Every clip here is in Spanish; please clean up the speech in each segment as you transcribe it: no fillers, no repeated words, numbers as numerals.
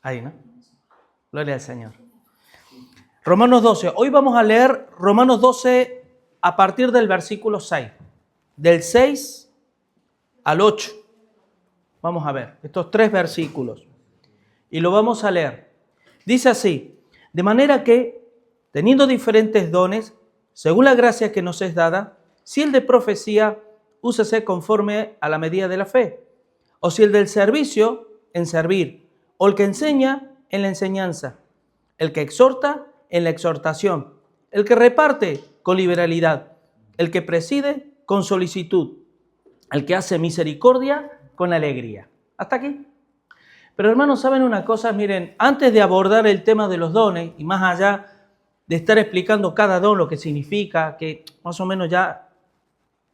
Ahí, ¿no? Gloria al Señor. Romanos 12. Hoy vamos a leer Romanos 12 a partir del versículo 6. Del 6 al 8. Vamos a ver estos 3 versículos. Y lo vamos a leer. Dice así: de manera que, teniendo diferentes dones, según la gracia que nos es dada, si el de profecía, úsese conforme a la medida de la fe. O si el del servicio, en servir. O el que enseña, en la enseñanza. El que exhorta, en la exhortación. El que reparte, con liberalidad. El que preside, con solicitud. El que hace misericordia, con alegría. ¿Hasta aquí? Pero hermanos, ¿saben una cosa? Miren, antes de abordar el tema de los dones, y más allá de estar explicando cada don, lo que significa, que más o menos ya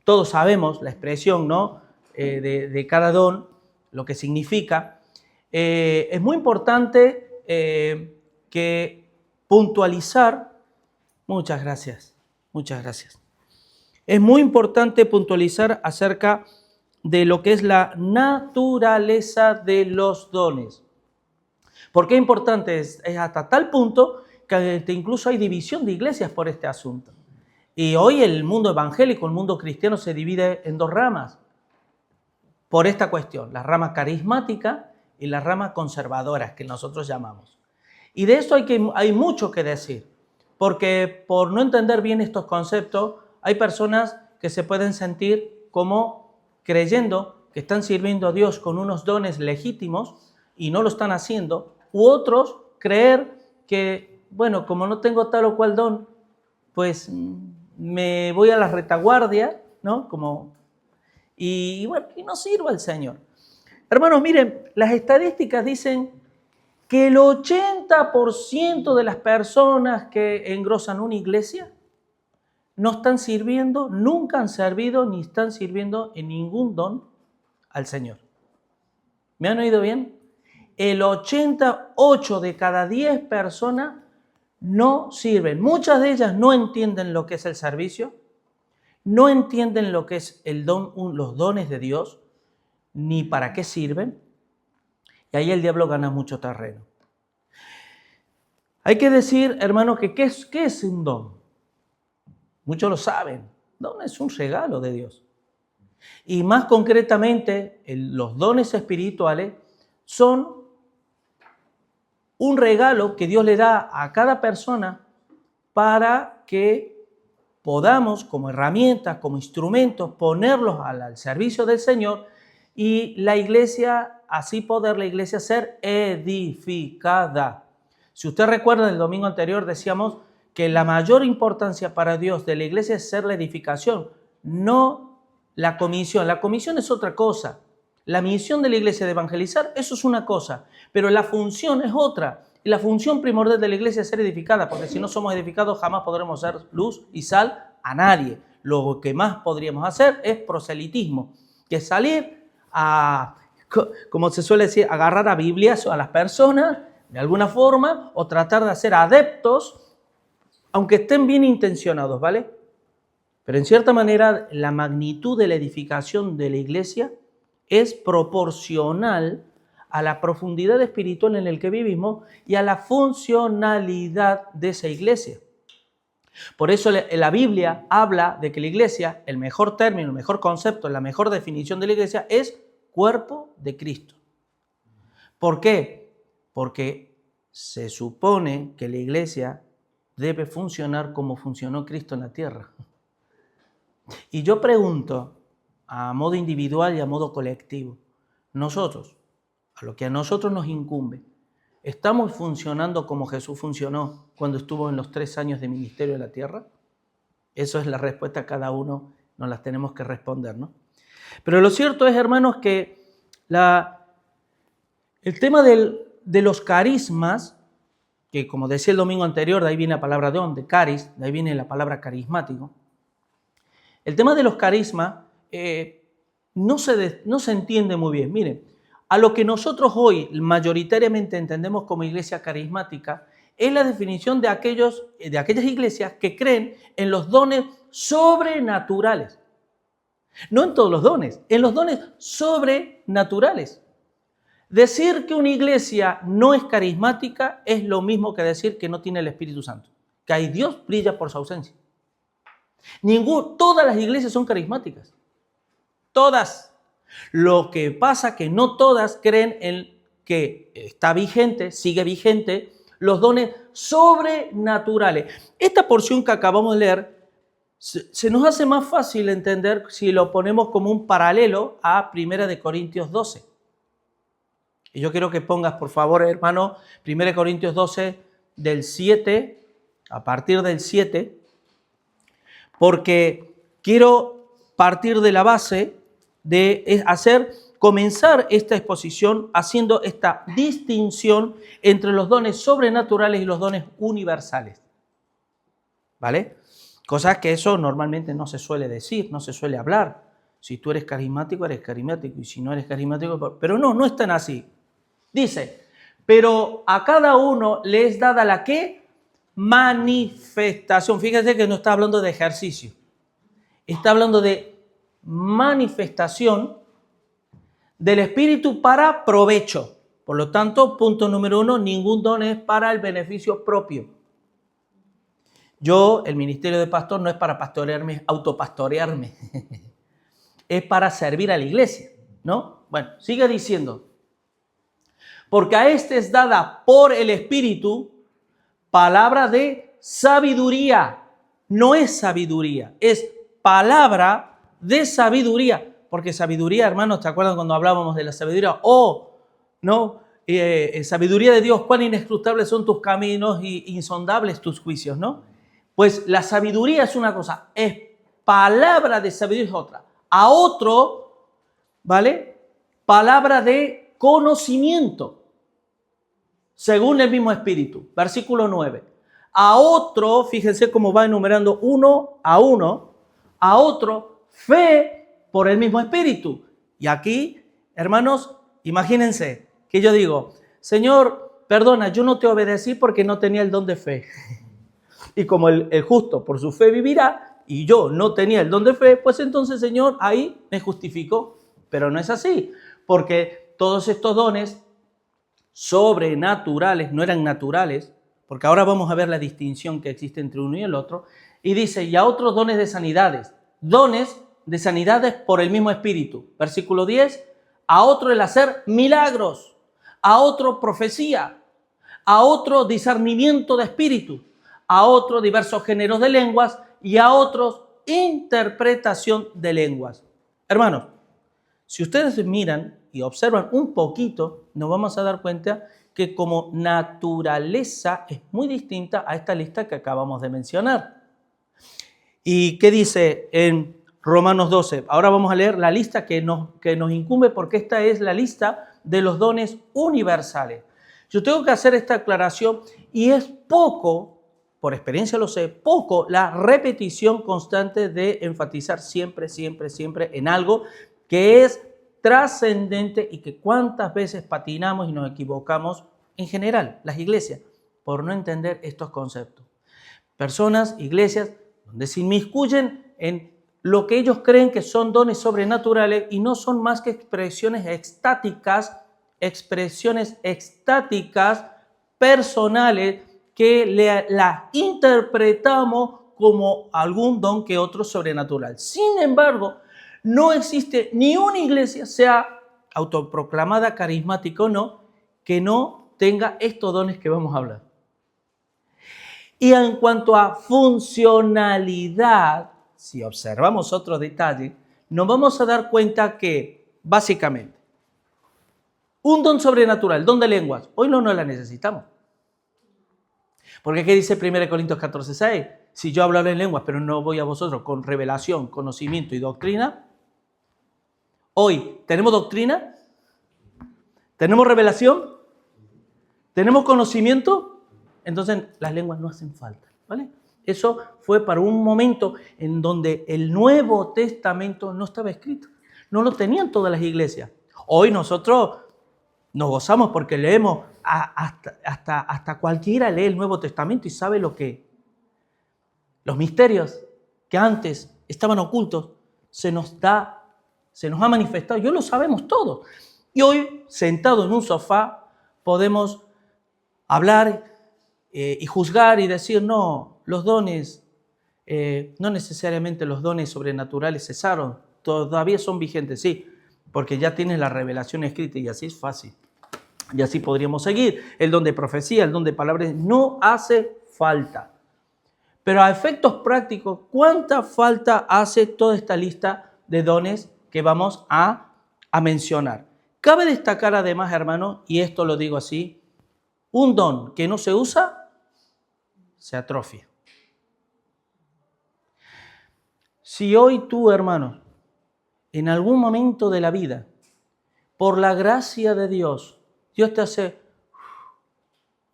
todos sabemos la expresión, ¿no? de cada don, lo que significa, es muy importante que puntualizar. Muchas gracias. Es muy importante puntualizar acerca de lo que es la naturaleza de los dones. ¿Por qué es importante? Es hasta tal punto que incluso hay división de iglesias por este asunto. Y hoy el mundo evangélico, el mundo cristiano se divide en 2 ramas por esta cuestión, la rama carismática y la rama conservadora, que nosotros llamamos. Y de esto hay mucho que decir, porque por no entender bien estos conceptos, hay personas que se pueden sentir como creyendo que están sirviendo a Dios con unos dones legítimos y no lo están haciendo, u otros creer que, bueno, como no tengo tal o cual don, pues me voy a la retaguardia, ¿no? Y bueno, y no sirvo al Señor. Hermanos, miren, las estadísticas dicen que el 80% de las personas que engrosan una iglesia no están sirviendo, nunca han servido ni están sirviendo en ningún don al Señor. ¿Me han oído bien? El 88 de cada 10 personas no sirven. Muchas de ellas no entienden lo que es el servicio, no entienden lo que es los dones de Dios, ni para qué sirven. Y ahí el diablo gana mucho terreno. Hay que decir, hermanos, que ¿qué es un don? Muchos lo saben. Don es un regalo de Dios. Y más concretamente, los dones espirituales son un regalo que Dios le da a cada persona para que podamos, como herramientas, como instrumentos, ponerlos al servicio del Señor y la iglesia, así poder la iglesia ser edificada. Si usted recuerda, el domingo anterior decíamos que la mayor importancia para Dios de la iglesia es ser la edificación, no la comisión. La comisión es otra cosa. La misión de la iglesia de evangelizar, eso es una cosa, pero la función es otra. Y la función primordial de la iglesia es ser edificada, porque si no somos edificados jamás podremos ser luz y sal a nadie. Lo que más podríamos hacer es proselitismo, que es salir a, como se suele decir, agarrar a Biblias a las personas de alguna forma o tratar de hacer adeptos, aunque estén bien intencionados, ¿vale? Pero en cierta manera la magnitud de la edificación de la iglesia es proporcional a la profundidad espiritual en la que vivimos y a la funcionalidad de esa iglesia. Por eso la Biblia habla de que la iglesia, el mejor término, el mejor concepto, la mejor definición de la iglesia es cuerpo de Cristo. ¿Por qué? Porque se supone que la iglesia debe funcionar como funcionó Cristo en la tierra. Y yo pregunto, a modo individual y a modo colectivo, nosotros, a lo que a nosotros nos incumbe, ¿estamos funcionando como Jesús funcionó cuando estuvo en los 3 años de ministerio en la tierra? Eso es la respuesta a cada uno, nos las tenemos que responder, ¿no? Pero lo cierto es, hermanos, que el tema de los carismas, que como decía el domingo anterior, de ahí viene la palabra don, de caris, de ahí viene la palabra carismático. El tema de los carismas no se entiende muy bien. Miren, a lo que nosotros hoy mayoritariamente entendemos como iglesia carismática es la definición de aquellas iglesias que creen en los dones sobrenaturales. No en todos los dones, en los dones sobrenaturales. Decir que una iglesia no es carismática es lo mismo que decir que no tiene el Espíritu Santo. Que ahí Dios brilla por su ausencia. Todas las iglesias son carismáticas. Todas. Lo que pasa es que no todas creen en que está vigente, sigue vigente, los dones sobrenaturales. Esta porción que acabamos de leer se nos hace más fácil entender si lo ponemos como un paralelo a 1 Corintios 12. Y yo quiero que pongas, por favor, hermano, 1 Corintios 12, del 7, a partir del 7, porque quiero partir de la base de comenzar esta exposición haciendo esta distinción entre los dones sobrenaturales y los dones universales. ¿Vale? Cosas que eso normalmente no se suele decir, no se suele hablar. Si tú eres carismático, y si no eres carismático... Pero no es tan así. Dice, pero a cada uno le es dada la ¿qué? Manifestación. Fíjate que no está hablando de ejercicio. Está hablando de manifestación del Espíritu para provecho. Por lo tanto, punto número 1, ningún don es para el beneficio propio. El ministerio de pastor no es para autopastorearme. Es para servir a la iglesia, ¿no? Bueno, sigue diciendo. Porque a este es dada por el Espíritu palabra de sabiduría. No es sabiduría, es palabra de sabiduría. Porque sabiduría, hermanos, ¿te acuerdan cuando hablábamos de la sabiduría? Sabiduría de Dios, cuán inescrutables son tus caminos y insondables tus juicios, ¿no? Pues la sabiduría es una cosa, es palabra de sabiduría es otra. A otro, ¿vale? Palabra de conocimiento, según el mismo Espíritu. Versículo 9. A otro, fíjense cómo va enumerando uno, a otro, fe por el mismo Espíritu. Y aquí, hermanos, imagínense que yo digo, Señor, perdona, yo no te obedecí porque no tenía el don de fe. Y como el justo por su fe vivirá, y yo no tenía el don de fe, pues entonces, Señor, ahí me justifico. Pero no es así, porque todos estos dones sobrenaturales no eran naturales, porque ahora vamos a ver la distinción que existe entre uno y el otro. Y dice, y a otros dones de sanidades por el mismo Espíritu. Versículo 10, a otro el hacer milagros, a otro profecía, a otro discernimiento de espíritu, a otro diversos géneros de lenguas y a otros interpretación de lenguas. Hermanos, si ustedes miran y observan un poquito, nos vamos a dar cuenta que como naturaleza es muy distinta a esta lista que acabamos de mencionar. ¿Y qué dice en Romanos 12? Ahora vamos a leer la lista que nos incumbe, porque esta es la lista de los dones universales. Yo tengo que hacer esta aclaración y es poco, por experiencia lo sé, poco la repetición constante de enfatizar siempre en algo que es trascendente y que cuántas veces patinamos y nos equivocamos en general, las iglesias, por no entender estos conceptos. Personas, iglesias, donde se inmiscuyen en lo que ellos creen que son dones sobrenaturales y no son más que expresiones estáticas personales que las interpretamos como algún don que otro sobrenatural. Sin embargo, no existe ni una iglesia, sea autoproclamada carismática o no, que no tenga estos dones que vamos a hablar. Y en cuanto a funcionalidad, si observamos otros detalles, nos vamos a dar cuenta que, básicamente, un don sobrenatural, don de lenguas, hoy no la necesitamos. Porque ¿qué dice 1 Corintios 14:6? Si yo hablo en lenguas, pero no voy a vosotros con revelación, conocimiento y doctrina. Hoy, ¿tenemos doctrina? ¿Tenemos revelación? ¿Tenemos conocimiento? Entonces las lenguas no hacen falta, ¿vale? Eso fue para un momento en donde el Nuevo Testamento no estaba escrito. No lo tenían todas las iglesias. Hoy nosotros nos gozamos porque leemos, hasta cualquiera lee el Nuevo Testamento y sabe lo que los misterios que antes estaban ocultos se nos ha manifestado. Yo lo sabemos todos. Y hoy, sentado en un sofá, podemos hablar y juzgar y decir, no, los dones, no necesariamente los dones sobrenaturales cesaron, todavía son vigentes, sí, porque ya tienes la revelación escrita y así es fácil. Y así podríamos seguir. El don de profecía, el don de palabras, no hace falta. Pero a efectos prácticos, ¿cuánta falta hace toda esta lista de dones que vamos a mencionar? Cabe destacar además, hermano, y esto lo digo así, un don que no se usa, se atrofia. Si hoy tú, hermano, en algún momento de la vida, por la gracia de Dios, Dios te hace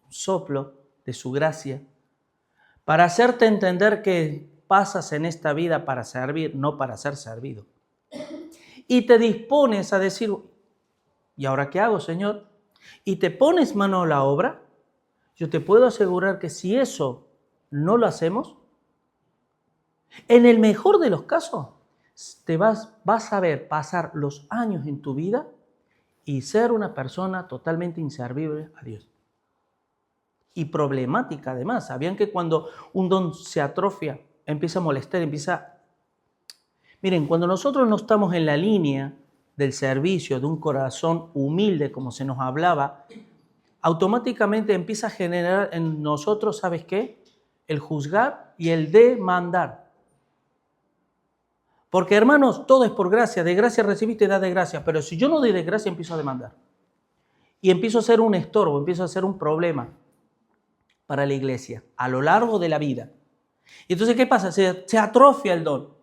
un soplo de su gracia para hacerte entender que pasas en esta vida para servir, no para ser servido. Y te dispones a decir, ¿y ahora qué hago, Señor? Y te pones mano a la obra, yo te puedo asegurar que si eso no lo hacemos, en el mejor de los casos, vas a ver pasar los años en tu vida y ser una persona totalmente inservible a Dios. Y problemática además. ¿Sabían que cuando un don se atrofia, empieza a molestar, Miren, cuando nosotros no estamos en la línea del servicio, de un corazón humilde, como se nos hablaba, automáticamente empieza a generar en nosotros, ¿sabes qué? El juzgar y el demandar. Porque, hermanos, todo es por gracia. De gracia recibiste, da de gracia. Pero si yo no doy de gracia, empiezo a demandar. Y empiezo a ser un estorbo, empiezo a ser un problema para la iglesia a lo largo de la vida. Y entonces, ¿qué pasa? Se atrofia el don.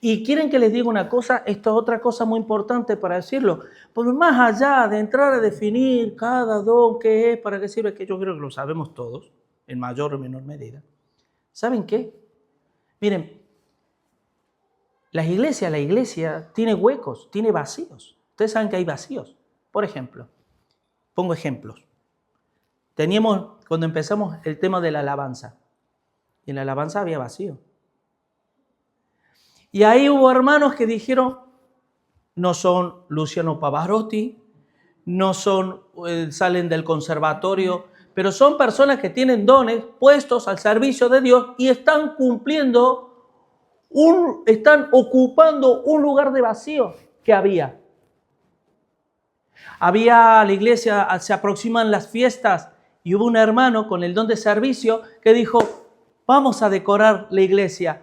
Y quieren que les diga una cosa, esto es otra cosa muy importante para decirlo. Pues más allá de entrar a definir cada don, qué es, para qué sirve, que yo creo que lo sabemos todos, en mayor o menor medida. ¿Saben qué? Miren, la iglesia tiene huecos, tiene vacíos. Ustedes saben que hay vacíos. Por ejemplo, pongo ejemplos. Teníamos, cuando empezamos, el tema de la alabanza. Y en la alabanza había vacío. Y ahí hubo hermanos que dijeron, no son Luciano Pavarotti, no son, salen del conservatorio, pero son personas que tienen dones puestos al servicio de Dios y están cumpliendo, están ocupando un lugar de vacío que había. Había la iglesia, se aproximan las fiestas y hubo un hermano con el don de servicio que dijo, vamos a decorar la iglesia.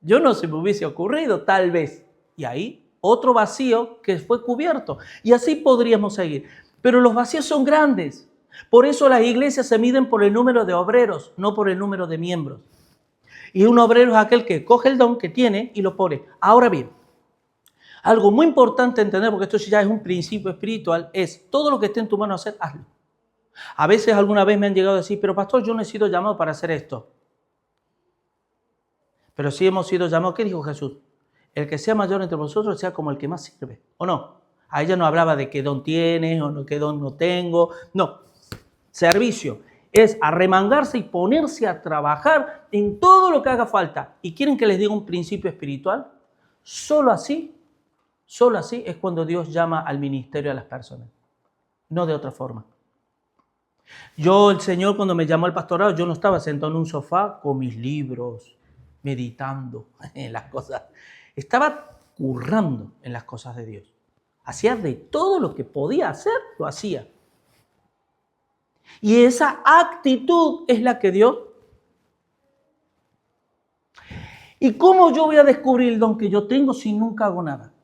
Yo no se me hubiese ocurrido, tal vez. Y ahí otro vacío que fue cubierto. Y así podríamos seguir. Pero los vacíos son grandes. Por eso las iglesias se miden por el número de obreros, no por el número de miembros. Y un obrero es aquel que coge el don que tiene y lo pone. Ahora bien, algo muy importante entender, porque esto ya es un principio espiritual, es todo lo que esté en tu mano hacer, hazlo. A veces alguna vez me han llegado a decir, pero pastor, yo no he sido llamado para hacer esto. Pero sí hemos sido llamados. ¿Qué dijo Jesús? El que sea mayor entre vosotros sea como el que más sirve. ¿O no? A ella no hablaba de qué don tienes o no, qué don no tengo. No. Servicio es arremangarse y ponerse a trabajar en todo lo que haga falta. ¿Y quieren que les diga un principio espiritual? Solo así es cuando Dios llama al ministerio a las personas. No de otra forma. Yo, el Señor, cuando me llamó al pastorado, yo no estaba sentado en un sofá con mis libros, meditando en las cosas. Estaba currando en las cosas de Dios. Hacía de todo lo que podía hacer, lo hacía. Y esa actitud es la que Dios. ¿Y cómo yo voy a descubrir el don que yo tengo si nunca hago nada?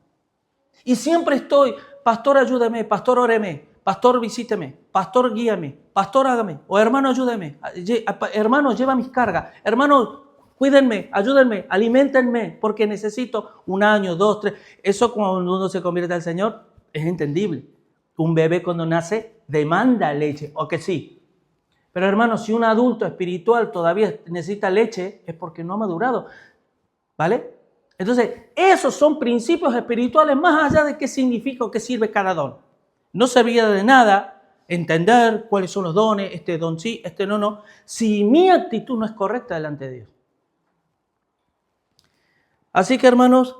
Y siempre estoy, pastor, ayúdame, pastor, óreme, pastor, visíteme, pastor, guíame, pastor, hágame, o hermano, ayúdeme, hermano, lleva mis cargas, hermano, cuídenme, ayúdenme, aliméntenme, porque necesito 1 año, 2, 3. Eso cuando uno se convierte al Señor es entendible. Un bebé cuando nace demanda leche, ¿o que sí? Pero hermano, si un adulto espiritual todavía necesita leche, es porque no ha madurado, ¿vale? Entonces, esos son principios espirituales más allá de qué significa o qué sirve cada don. No servía de nada entender cuáles son los dones, este don sí, este no, si mi actitud no es correcta delante de Dios. Así que, hermanos,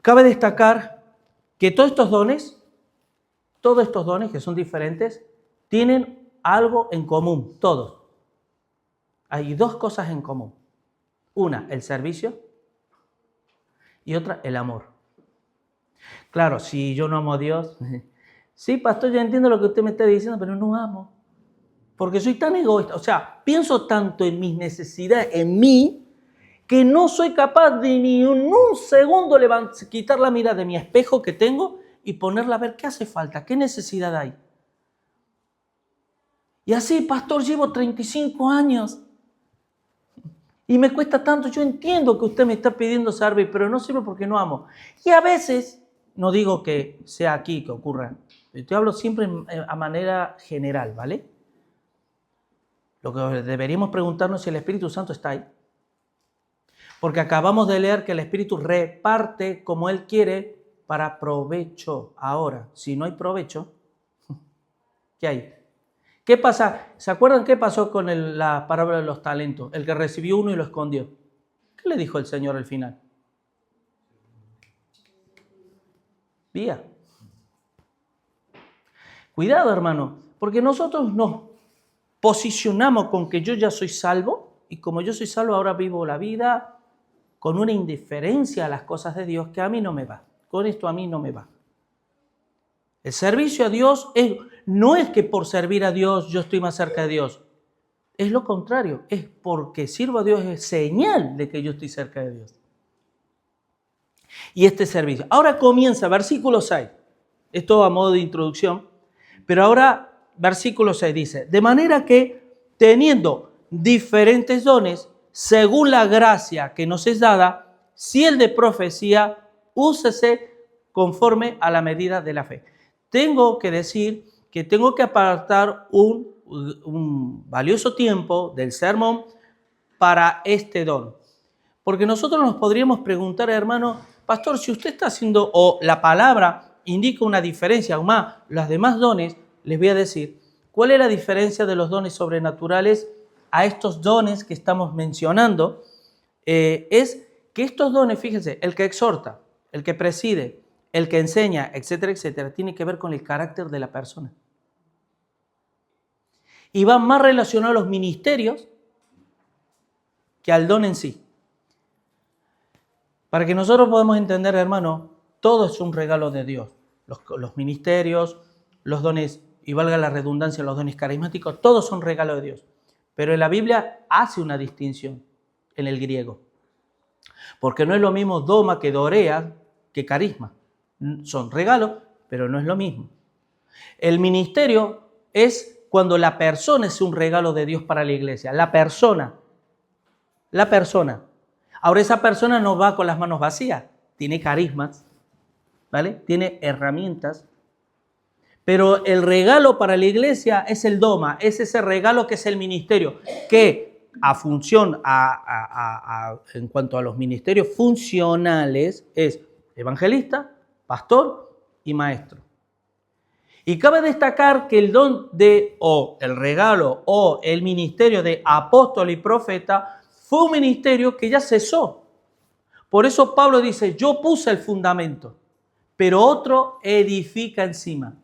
cabe destacar que todos estos dones que son diferentes, tienen algo en común, todos. Hay dos cosas en común. Una, el servicio, y otra, el amor. Claro, si yo no amo a Dios, sí, pastor, yo entiendo lo que usted me está diciendo, pero no amo. Porque soy tan egoísta, o sea, pienso tanto en mis necesidades, en mí, que no soy capaz de ni en un segundo quitar la mirada de mi espejo que tengo y ponerla a ver qué hace falta, qué necesidad hay. Y así, pastor, llevo 35 años y me cuesta tanto. Yo entiendo que usted me está pidiendo servir, pero no sirve porque no amo. Y a veces, no digo que sea aquí que ocurra, yo hablo siempre a manera general, ¿vale? Lo que deberíamos preguntarnos es si el Espíritu Santo está ahí. Porque acabamos de leer que el Espíritu reparte como Él quiere para provecho. Ahora, si no hay provecho, ¿qué hay? ¿Qué pasa? ¿Se acuerdan qué pasó con la parábola de los talentos? El que recibió uno y lo escondió. ¿Qué le dijo el Señor al final? Vía. Cuidado, hermano, porque nosotros nos posicionamos con que yo ya soy salvo y como yo soy salvo ahora vivo la vida con una indiferencia a las cosas de Dios que a mí no me va. Con esto a mí no me va. El servicio a Dios no es que por servir a Dios yo estoy más cerca de Dios. Es lo contrario. Es porque sirvo a Dios es señal de que yo estoy cerca de Dios. Y este servicio. Ahora comienza, versículo 6. Esto a modo de introducción. Pero ahora, versículo 6 dice, de manera que teniendo diferentes dones, según la gracia que nos es dada, si el de profecía, úsese conforme a la medida de la fe. Tengo que decir que tengo que apartar un valioso tiempo del sermón para este don. Porque nosotros nos podríamos preguntar, hermano, pastor, si usted está haciendo, o la palabra indica una diferencia, aún más, los demás dones, les voy a decir, ¿cuál es la diferencia de los dones sobrenaturales a estos dones que estamos mencionando? Es que estos dones, fíjense, el que exhorta, el que preside, el que enseña, etcétera, etcétera, tiene que ver con el carácter de la persona. Y va más relacionado a los ministerios que al don en sí. Para que nosotros podamos entender, hermano, todo es un regalo de Dios. Los ministerios, los dones, y valga la redundancia, los dones carismáticos, todos son regalo de Dios. Pero en la Biblia hace una distinción en el griego. Porque no es lo mismo doma que dorea que carisma. Son regalos, pero no es lo mismo. El ministerio es cuando la persona es un regalo de Dios para la iglesia. La persona. Ahora esa persona no va con las manos vacías. Tiene carismas, ¿vale? Tiene herramientas. Pero el regalo para la iglesia es el doma. Es ese regalo que es el ministerio. Que a función, en cuanto a los ministerios funcionales, es evangelista, pastor y maestro. Y cabe destacar que el don o el regalo o el ministerio de apóstol y profeta fue un ministerio que ya cesó. Por eso Pablo dice, yo puse el fundamento, pero otro edifica encima.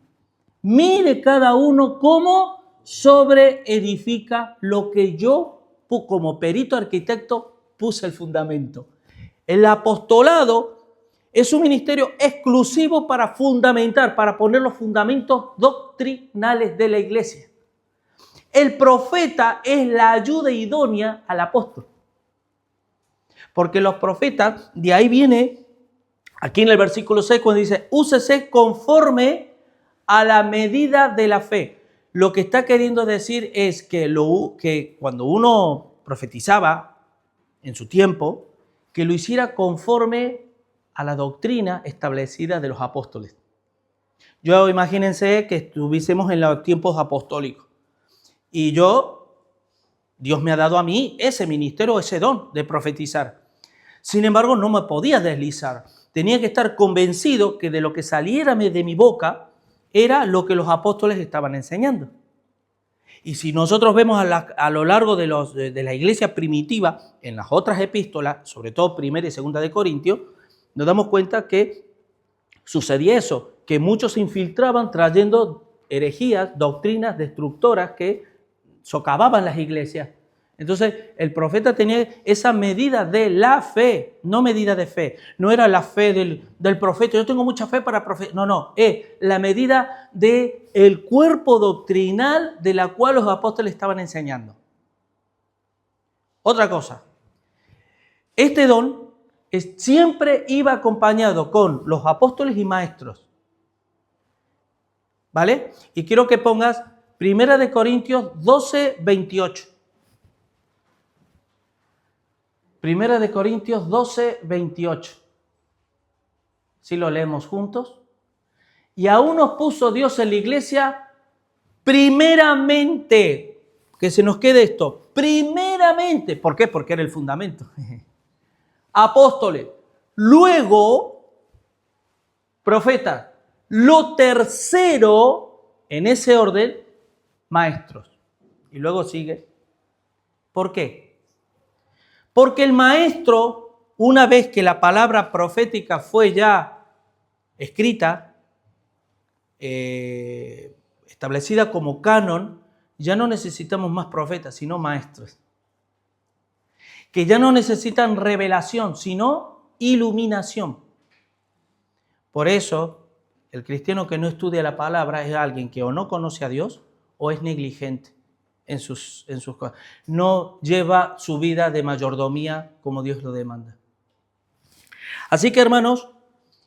Mire cada uno cómo sobreedifica lo que yo, como perito arquitecto, puse el fundamento. El apostolado es un ministerio exclusivo para fundamentar, para poner los fundamentos doctrinales de la iglesia. El profeta es la ayuda idónea al apóstol. Porque los profetas, de ahí viene, aquí en el versículo 6, cuando dice, úsese conforme a la medida de la fe. Lo que está queriendo decir es que cuando uno profetizaba en su tiempo, que lo hiciera conforme a la doctrina establecida de los apóstoles. Yo imagínense que estuviésemos en los tiempos apostólicos y Dios me ha dado a mí ese ministerio, ese don de profetizar. Sin embargo, no me podía deslizar. Tenía que estar convencido que de lo que saliera de mi boca era lo que los apóstoles estaban enseñando. Y si nosotros vemos a lo largo de la iglesia primitiva, en las otras epístolas, sobre todo 1 y 2 de Corintios, nos damos cuenta que sucedía eso, que muchos se infiltraban trayendo herejías, doctrinas destructoras que socavaban las iglesias. Entonces el profeta tenía esa medida de la fe, no medida de fe. No era la fe del profeta, yo tengo mucha fe para profeta. No, es la medida del cuerpo doctrinal de la cual los apóstoles estaban enseñando. Otra cosa, este don siempre iba acompañado con los apóstoles y maestros. ¿Vale? Y quiero que pongas 1 Corintios 12, 28. 1 Corintios 12, 28. Si lo leemos juntos. Y aún nos puso Dios en la iglesia primeramente. Que se nos quede esto. Primeramente. ¿Por qué? Porque era el fundamento. Apóstoles. Luego, profetas. Lo tercero, en ese orden, maestros. Y luego sigue. ¿Por qué? Porque el maestro, una vez que la palabra profética fue ya escrita, establecida como canon, ya no necesitamos más profetas, sino maestros. Que ya no necesitan revelación, sino iluminación. Por eso, el cristiano que no estudia la palabra es alguien que o no conoce a Dios o es negligente en sus cosas. No lleva su vida de mayordomía como Dios lo demanda. Así que, hermanos,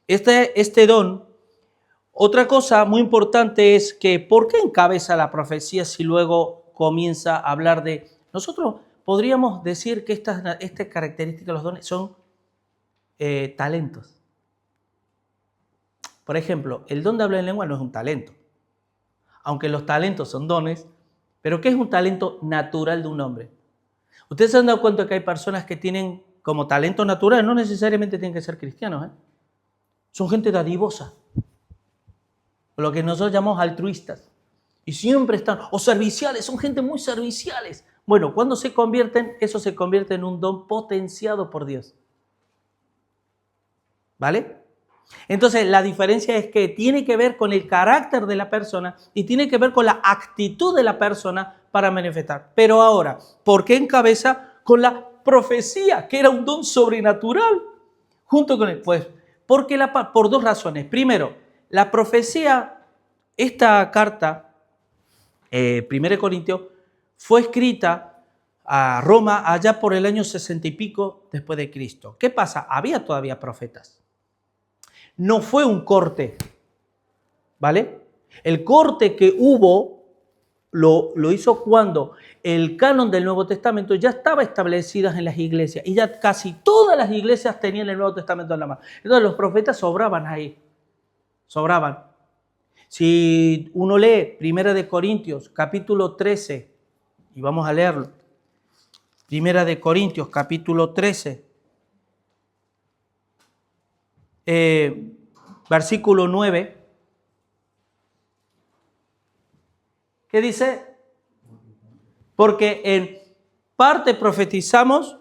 este don, otra cosa muy importante es que ¿por qué encabeza la profecía si luego comienza a hablar de... Nosotros podríamos decir que estas características de los dones son talentos. Por ejemplo, el don de hablar en lengua no es un talento, aunque los talentos son dones, pero ¿qué es un talento natural de un hombre? Ustedes se han dado cuenta que hay personas que tienen como talento natural, no necesariamente tienen que ser cristianos, son gente dadivosa, lo que nosotros llamamos altruistas, y siempre están, o serviciales, son gente muy serviciales. Bueno, cuando se convierten, eso se convierte en un don potenciado por Dios. ¿Vale? Entonces, la diferencia es que tiene que ver con el carácter de la persona y tiene que ver con la actitud de la persona para manifestar. Pero ahora, ¿por qué encabeza con la profecía, que era un don sobrenatural? Junto con él, pues, porque por dos razones. Primero, la profecía, esta carta, 1 Corintios, fue escrita a Roma allá por el año 60 y pico después de Cristo. ¿Qué pasa? Había todavía profetas. No fue un corte, ¿vale? El corte que hubo lo hizo cuando el canon del Nuevo Testamento ya estaba establecido en las iglesias y ya casi todas las iglesias tenían el Nuevo Testamento en la mano. Entonces los profetas sobraban ahí, sobraban. Si uno lee 1 Corintios capítulo 13, y vamos a leerlo, 1 Corintios capítulo 13, versículo 9, ¿qué dice? Porque en parte profetizamos,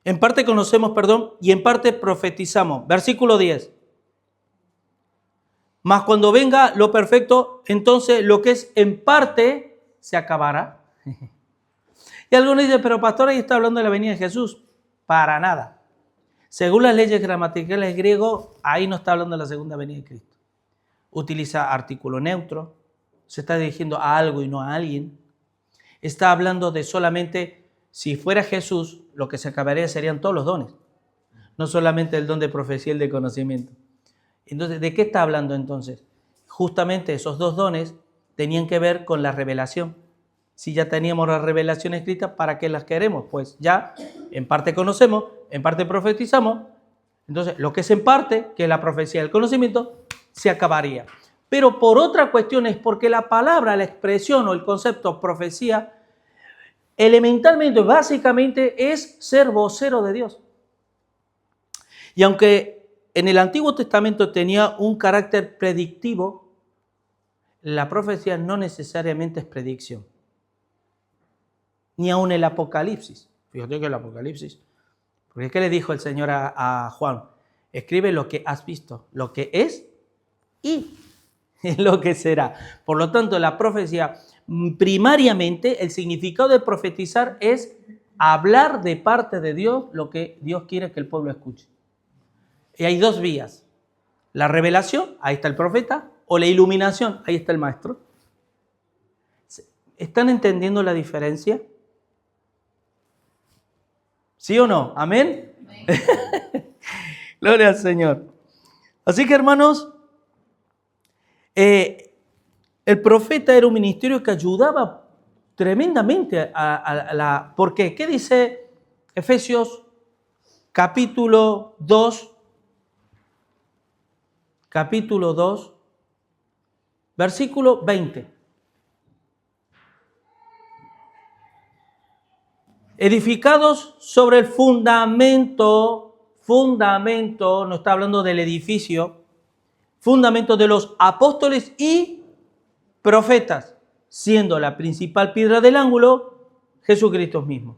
en parte conocemos, y en parte profetizamos. Versículo 10. Mas cuando venga lo perfecto, entonces lo que es en parte se acabará. Y algunos dicen, pero pastor, ahí está hablando de la venida de Jesús. Para nada. Según las leyes gramaticales griegos, ahí no está hablando de la segunda venida de Cristo. Utiliza artículo neutro, se está dirigiendo a algo y no a alguien. Está hablando de solamente, si fuera Jesús, lo que se acabaría serían todos los dones. No solamente el don de profecía y el de conocimiento. Entonces, ¿de qué está hablando entonces? Justamente esos dos dones tenían que ver con la revelación. Si ya teníamos la revelación escrita, ¿para qué las queremos? Pues ya en parte conocemos, en parte profetizamos. Entonces, lo que es en parte, que es la profecía del conocimiento, se acabaría. Pero por otra cuestión es porque la palabra, la expresión o el concepto profecía, elementalmente, básicamente, es ser vocero de Dios. Y aunque en el Antiguo Testamento tenía un carácter predictivo, la profecía no necesariamente es predicción. Ni aún el Apocalipsis. Fíjate que el Apocalipsis, porque es que le dijo el Señor a Juan, Escribe lo que has visto, lo que es y lo que será. Por lo tanto, la profecía, primariamente, el significado de profetizar es hablar de parte de Dios lo que Dios quiere que el pueblo escuche. Y hay dos vías. La revelación, ahí está el profeta, o la iluminación, ahí está el maestro. ¿Están entendiendo la diferencia? ¿Sí o no? ¿Amén? Gloria al Señor. Así que, hermanos, el profeta era un ministerio que ayudaba tremendamente a la... ¿Por qué? ¿Qué dice Efesios capítulo 2? Capítulo 2, versículo 20. Edificados sobre el fundamento, no está hablando del edificio, fundamento de los apóstoles y profetas, siendo la principal piedra del ángulo Jesucristo mismo,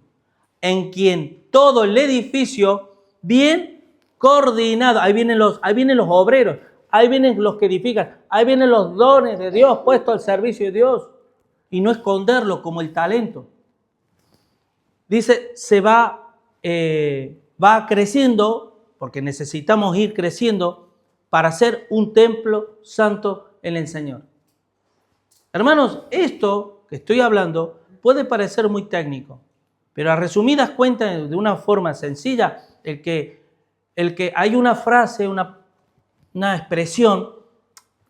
en quien todo el edificio bien coordinado, ahí vienen los obreros, ahí vienen los que edifican, ahí vienen los dones de Dios puestos al servicio de Dios, y no esconderlo como el talento. Dice, va creciendo, porque necesitamos ir creciendo para ser un templo santo en el Señor. Hermanos, esto que estoy hablando puede parecer muy técnico, pero a resumidas cuentas, de una forma sencilla, el que hay una frase, una expresión,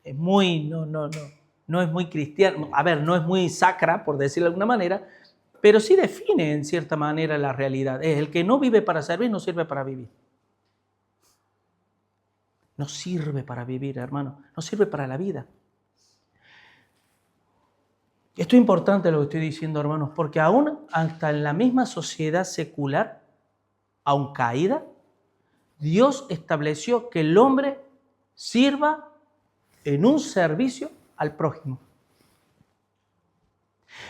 es muy, no es muy cristiana, no es muy sacra, por decirlo de alguna manera, pero sí define en cierta manera la realidad. Es el que no vive para servir, no sirve para vivir. No sirve para vivir, hermano. No sirve para la vida. Esto es importante lo que estoy diciendo, hermanos, porque aún hasta en la misma sociedad secular, aún caída, Dios estableció que el hombre sirva en un servicio al prójimo.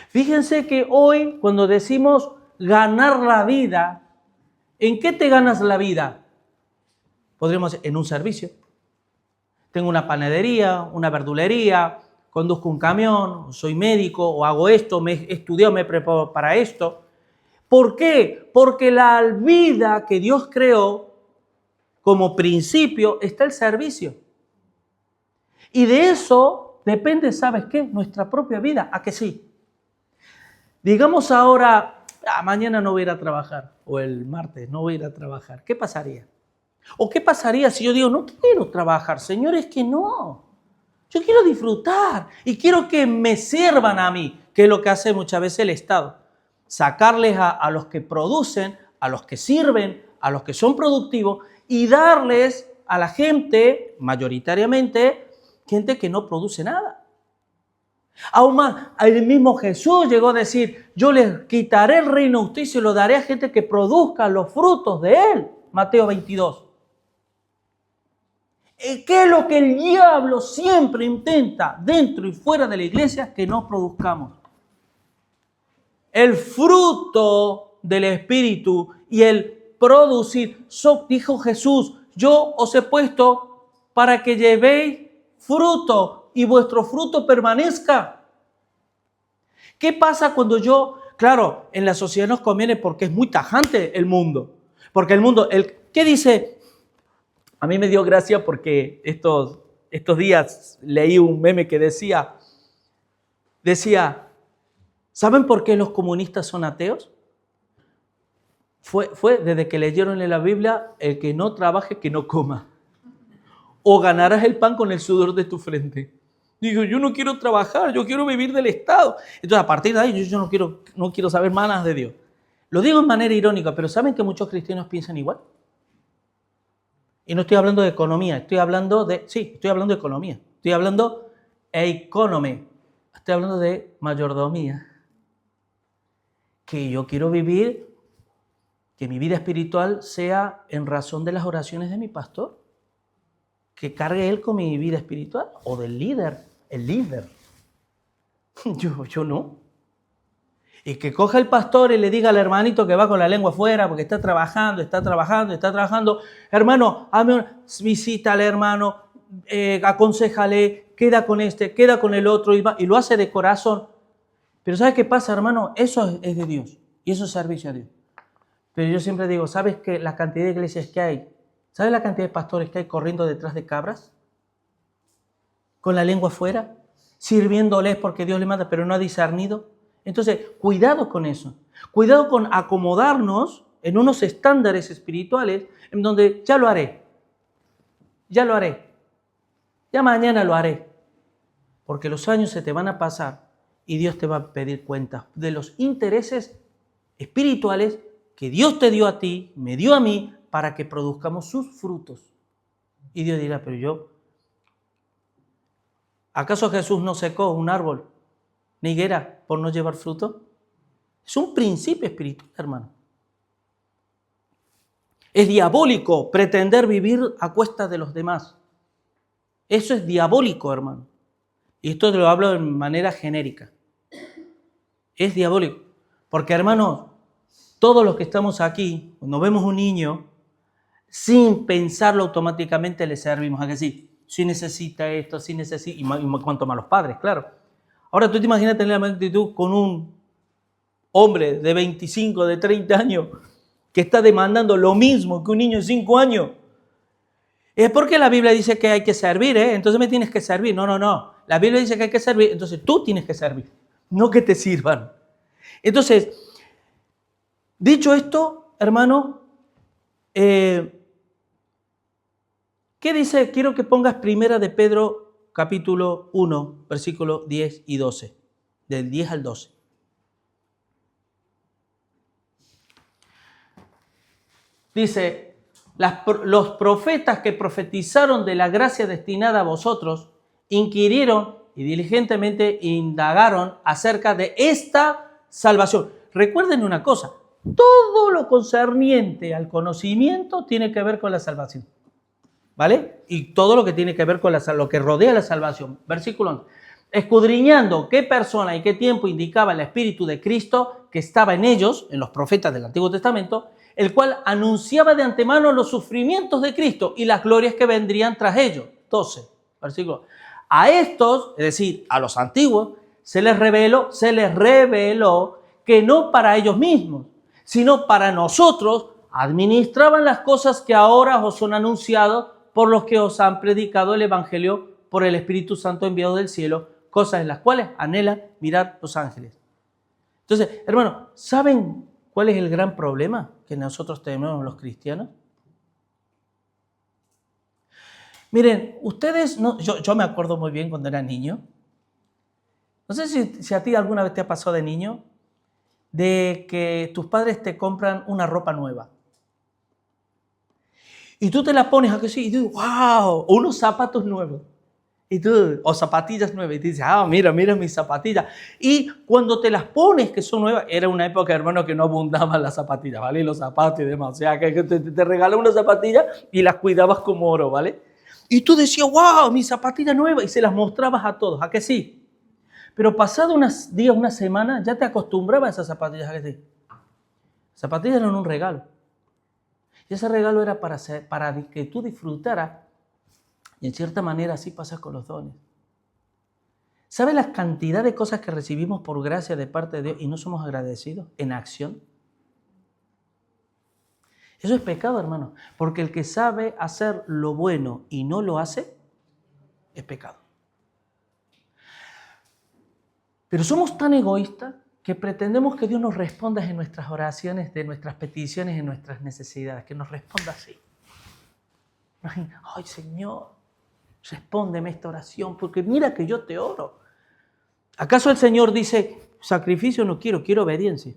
Fíjense que hoy, cuando decimos ganar la vida, ¿en qué te ganas la vida? Podríamos decir, en un servicio. Tengo una panadería, una verdulería, conduzco un camión, soy médico, o hago esto, me he estudiado, me preparo para esto. ¿Por qué? Porque la vida que Dios creó como principio está el servicio. Y de eso depende, ¿sabes qué? Nuestra propia vida. ¿A que sí? Digamos ahora, mañana no voy a ir a trabajar, o el martes no voy a ir a trabajar. ¿Qué pasaría? ¿O qué pasaría si yo digo, no quiero trabajar? Señor, es que no. Yo quiero disfrutar y quiero que me sirvan a mí, que es lo que hace muchas veces el Estado. Sacarles a los que producen, a los que sirven, a los que son productivos y darles a la gente, mayoritariamente, gente que no produce nada. Aún más, el mismo Jesús llegó a decir, yo les quitaré el reino a ustedes y se lo daré a gente que produzca los frutos de él. Mateo 22. ¿Qué es lo que el diablo siempre intenta dentro y fuera de la iglesia? Que no produzcamos. El fruto del Espíritu y el producir. Dijo Jesús, yo os he puesto para que llevéis fruto y vuestro fruto permanezca. ¿Qué pasa cuando claro, en la sociedad nos conviene porque es muy tajante el mundo. Porque el mundo, ¿qué dice? A mí me dio gracia porque estos días leí un meme que decía, ¿saben por qué los comunistas son ateos? Fue desde que leyeron en la Biblia, el que no trabaje, que no coma. O ganarás el pan con el sudor de tu frente. Digo, yo no quiero trabajar, yo quiero vivir del Estado. Entonces, a partir de ahí, yo no quiero saber más nada de Dios. Lo digo en manera irónica, pero ¿saben que muchos cristianos piensan igual? Y no estoy hablando de economía, estoy hablando de economía. Estoy hablando economía. Estoy hablando de mayordomía. Que yo quiero vivir, que mi vida espiritual sea en razón de las oraciones de mi pastor. Que cargue él con mi vida espiritual. O del líder, el líder. Yo no. Y que coja el pastor y le diga al hermanito que va con la lengua afuera porque está trabajando. Hermano, visita al hermano, aconséjale, queda con este, queda con el otro y lo hace de corazón. Pero ¿sabes qué pasa, hermano? Eso es de Dios y eso es servicio a Dios. Pero yo siempre digo, ¿sabes qué? La cantidad de iglesias que hay, ¿sabes la cantidad de pastores que hay corriendo detrás de cabras? Con la lengua afuera, sirviéndoles porque Dios le manda, pero no ha discernido. Entonces, cuidado con eso. Cuidado con acomodarnos en unos estándares espirituales en donde ya lo haré, ya mañana lo haré. Porque los años se te van a pasar y Dios te va a pedir cuenta de los intereses espirituales que Dios te dio a ti, me dio a mí, para que produzcamos sus frutos. Y Dios dirá, pero ¿acaso Jesús no secó un árbol, una higuera, por no llevar fruto? Es un principio espiritual, hermano. Es diabólico pretender vivir a cuesta de los demás. Eso es diabólico, hermano. Y esto te lo hablo de manera genérica. Es diabólico. Porque, hermanos, todos los que estamos aquí, cuando vemos un niño, sin pensarlo automáticamente le servimos. ¿A que sí? Si necesita esto, si necesita... Y cuanto más los padres, claro. Ahora tú te imaginas tener la actitud con un hombre de 25, de 30 años, que está demandando lo mismo que un niño de 5 años. Es porque la Biblia dice que hay que servir, entonces me tienes que servir. No. La Biblia dice que hay que servir, entonces tú tienes que servir, no que te sirvan. Entonces, dicho esto, hermano, ¿qué dice? Quiero que pongas Primera de Pedro, capítulo 1, versículos 10 y 12. Del 10 al 12. Dice, los profetas que profetizaron de la gracia destinada a vosotros, inquirieron y diligentemente indagaron acerca de esta salvación. Recuerden una cosa, todo lo concerniente al conocimiento tiene que ver con la salvación, ¿vale? Y todo lo que tiene que ver con lo que rodea la salvación. Versículo 11. Escudriñando qué persona y qué tiempo indicaba el Espíritu de Cristo que estaba en ellos, en los profetas del Antiguo Testamento, el cual anunciaba de antemano los sufrimientos de Cristo y las glorias que vendrían tras ellos. 12, versículo. A estos, es decir, a los antiguos, se les reveló que no para ellos mismos, sino para nosotros administraban las cosas que ahora os son anunciadas por los que os han predicado el Evangelio por el Espíritu Santo enviado del cielo, cosas en las cuales anhelan mirar los ángeles. Entonces, hermano, ¿saben cuál es el gran problema que nosotros tenemos los cristianos? Miren, ustedes, yo me acuerdo muy bien cuando era niño. No sé si a ti alguna vez te ha pasado de niño, de que tus padres te compran una ropa nueva. Y tú te la pones, ¿a que sí? Y tú, wow, unos zapatos nuevos. Y tú, o zapatillas nuevas, y te dices, mira mis zapatillas. Y cuando te las pones, que son nuevas, era una época, hermano, que no abundaban las zapatillas, ¿vale? Y los zapatos y demás. O sea, que te regalaban una zapatilla y las cuidabas como oro, ¿vale? Y tú decías, wow, mi zapatilla nueva, y se las mostrabas a todos, ¿a que sí? Pero pasado unos días, una semana, ya te acostumbrabas a esas zapatillas, ¿a que sí? Zapatillas eran un regalo. Y ese regalo era para que tú disfrutaras. Y en cierta manera así pasa con los dones. ¿Sabe la cantidad de cosas que recibimos por gracia de parte de Dios y no somos agradecidos en acción? Eso es pecado, hermano. Porque el que sabe hacer lo bueno y no lo hace, es pecado. Pero somos tan egoístas que pretendemos que Dios nos responda en nuestras oraciones, de nuestras peticiones, en nuestras necesidades. Que nos responda así. Ay, Señor, respóndeme esta oración, porque mira que yo te oro. ¿Acaso el Señor dice, sacrificio no quiero, quiero obediencia?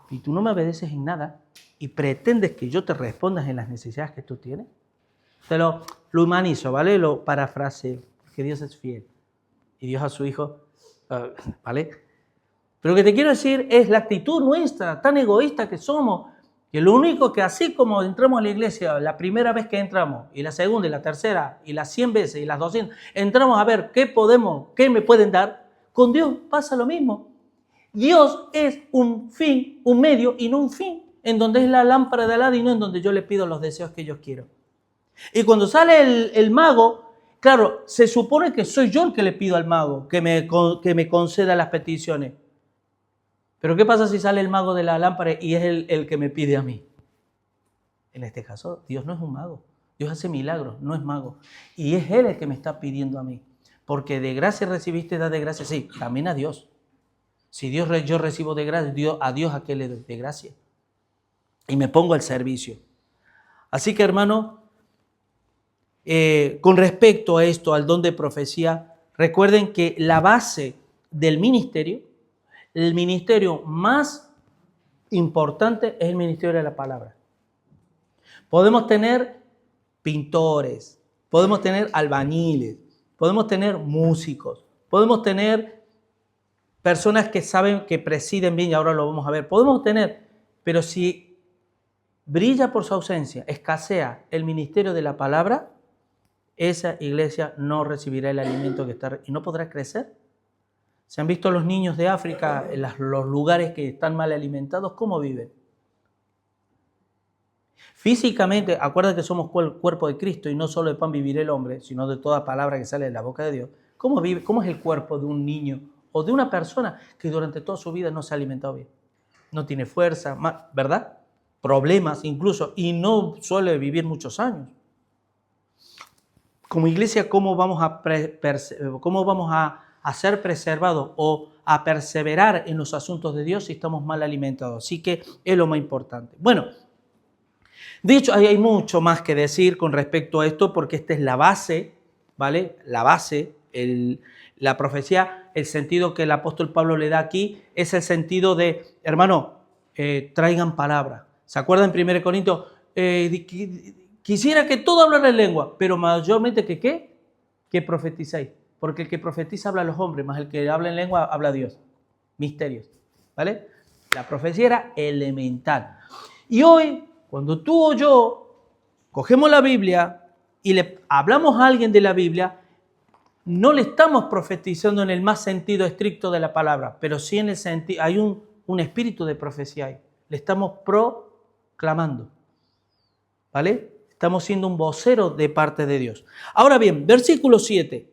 Y tú no me obedeces en nada y pretendes que yo te responda en las necesidades que tú tienes. Te lo humanizo, ¿vale? Lo parafraseo, porque Dios es fiel. Y Dios a su Hijo, ¿vale? Pero lo que te quiero decir es la actitud nuestra, tan egoísta que somos, que lo único que así como entramos a la iglesia, la primera vez que entramos, y la segunda, y la tercera, y las 100 veces, y las 200, entramos a ver qué me pueden dar, con Dios pasa lo mismo. Dios es un fin, un medio y no un fin, en donde es la lámpara de Aladino, en donde yo le pido los deseos que yo quiero. Y cuando sale el mago, claro, se supone que soy yo el que le pido al mago que me conceda las peticiones. Pero ¿qué pasa si sale el mago de la lámpara y es el que me pide a mí? En este caso, Dios no es un mago. Dios hace milagros, no es mago. Y es Él el que me está pidiendo a mí. Porque de gracia recibiste, da de gracia. Sí, también a Dios. Si yo recibo de gracia, a Dios a qué le doy de gracia. Y me pongo al servicio. Así que, hermano, con respecto a esto, al don de profecía, recuerden que la base del ministerio, el ministerio más importante es el ministerio de la palabra. Podemos tener pintores, podemos tener albañiles, podemos tener músicos, podemos tener personas que saben, que presiden bien, y ahora lo vamos a ver, podemos tener, pero si brilla por su ausencia, escasea el ministerio de la palabra, esa iglesia no recibirá el alimento que está y no podrá crecer. ¿Se han visto los niños de África en los lugares que están mal alimentados? ¿Cómo viven? Físicamente, acuérdate que somos el cuerpo de Cristo y no solo de pan vivirá el hombre, sino de toda palabra que sale de la boca de Dios. ¿Cómo vive? ¿Cómo es el cuerpo de un niño o de una persona que durante toda su vida no se ha alimentado bien? No tiene fuerza, ¿verdad? Problemas incluso, y no suele vivir muchos años. Como iglesia, ¿cómo vamos a ser preservados o a perseverar en los asuntos de Dios si estamos mal alimentados? Así que es lo más importante. Bueno, de hecho, hay mucho más que decir con respecto a esto, porque esta es la base, ¿vale? La base, la profecía, el sentido que el apóstol Pablo le da aquí, es el sentido de, hermano, traigan palabra. ¿Se acuerdan en 1 Corintios? Quisiera que todo hablara en lengua, pero mayormente que profetizáis. Porque el que profetiza habla a los hombres, más el que habla en lengua habla a Dios. Misterios, ¿vale? La profecía era elemental. Y hoy, cuando tú o yo cogemos la Biblia y le hablamos a alguien de la Biblia, no le estamos profetizando en el más sentido estricto de la palabra, pero sí en el sentido, hay un espíritu de profecía ahí. Le estamos proclamando, ¿vale? Estamos siendo un vocero de parte de Dios. Ahora bien, versículo 7.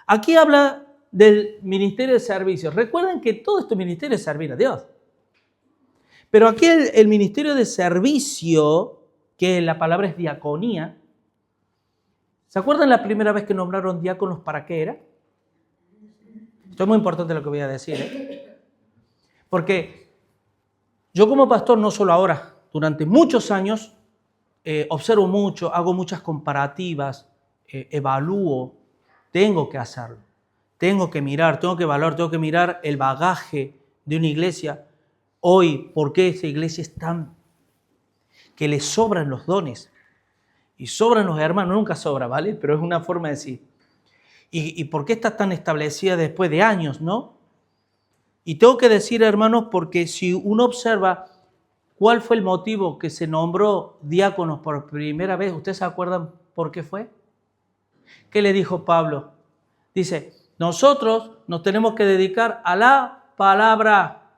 Aquí habla del ministerio de servicio. Recuerden que todo este ministerio es servir a Dios. Pero aquí el ministerio de servicio, que la palabra es diaconía. ¿Se acuerdan la primera vez que nombraron diáconos para qué era? Esto es muy importante lo que voy a decir, ¿eh? Porque yo como pastor, no solo ahora, durante muchos años, observo mucho, hago muchas comparativas, evalúo, tengo que hacerlo. Tengo que mirar, tengo que evaluar, tengo que mirar el bagaje de una iglesia. Hoy, ¿por qué esa iglesia es tan que le sobran los dones? Y sobran los hermanos, nunca sobra, ¿vale? Pero es una forma de decir. ¿Y por qué está tan establecida después de años, no? Y tengo que decir, hermanos, porque si uno observa cuál fue el motivo que se nombró diáconos por primera vez, ¿ustedes se acuerdan por qué fue? ¿Qué le dijo Pablo? Dice, nosotros nos tenemos que dedicar a la palabra.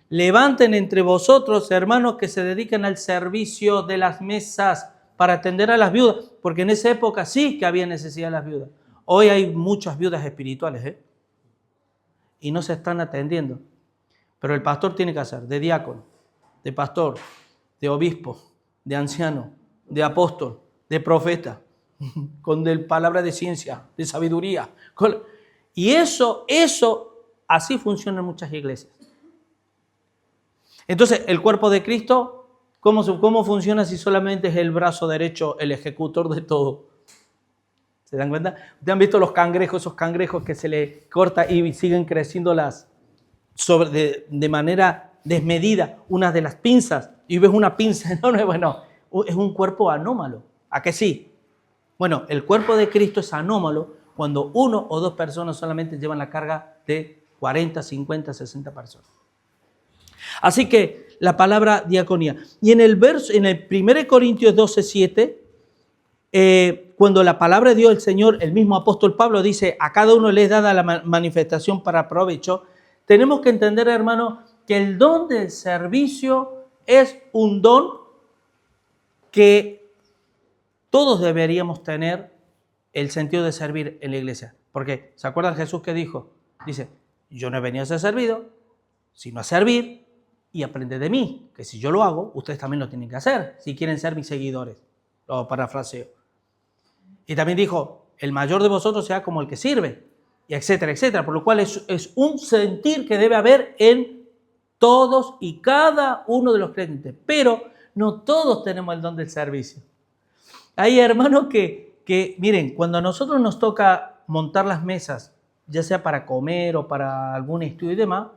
Levanten entre vosotros, hermanos, que se dediquen al servicio de las mesas para atender a las viudas, porque en esa época sí que había necesidad de las viudas. Hoy hay muchas viudas espirituales, y no se están atendiendo. Pero el pastor tiene que hacer de diácono, de pastor, de obispo, de anciano, de apóstol, de profeta, con palabra de ciencia, de sabiduría. Y eso, así funciona en muchas iglesias. Entonces, el cuerpo de Cristo, ¿cómo funciona si solamente es el brazo derecho el ejecutor de todo? ¿Se dan cuenta? ¿Ustedes han visto los cangrejos, esos cangrejos que se le corta y siguen creciendo de manera desmedida unas de las pinzas? Y ves una pinza enorme, bueno, es un cuerpo anómalo. ¿A que sí? Bueno, el cuerpo de Cristo es anómalo cuando 1 o 2 personas solamente llevan la carga de 40, 50, 60 personas. Así que la palabra diaconía. Y en el 1 Corintios 12, 7, cuando la palabra de Dios, el Señor, el mismo apóstol Pablo dice, a cada uno le es dada la manifestación para provecho, tenemos que entender, hermano, que el don del servicio es un don que todos deberíamos tener el sentido de servir en la iglesia. Porque, ¿se acuerdan Jesús que dijo? Dice, yo no he venido a ser servido, sino a servir y aprender de mí, que si yo lo hago, ustedes también lo tienen que hacer, si quieren ser mis seguidores. Lo parafraseo. Y también dijo, el mayor de vosotros sea como el que sirve, y etcétera, etcétera. Por lo cual es un sentir que debe haber en todos y cada uno de los creyentes. Pero no todos tenemos el don del servicio. Hay hermanos que miren, cuando a nosotros nos toca montar las mesas, ya sea para comer o para algún estudio y demás,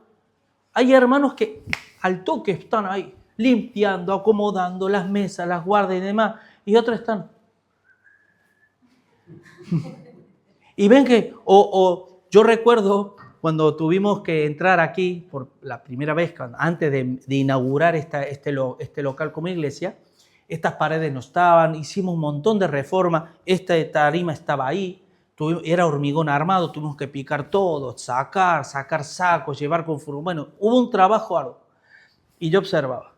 hay hermanos que al toque están ahí limpiando, acomodando las mesas, las guardas y demás, y otros están. Y ven que, yo recuerdo cuando tuvimos que entrar aquí por la primera vez, antes de inaugurar este local como iglesia, estas paredes no estaban, hicimos un montón de reformas, esta tarima estaba ahí, era hormigón armado, tuvimos que picar todo, sacar sacos, llevar con furgón. Bueno, hubo un trabajo arduo. Y yo observaba.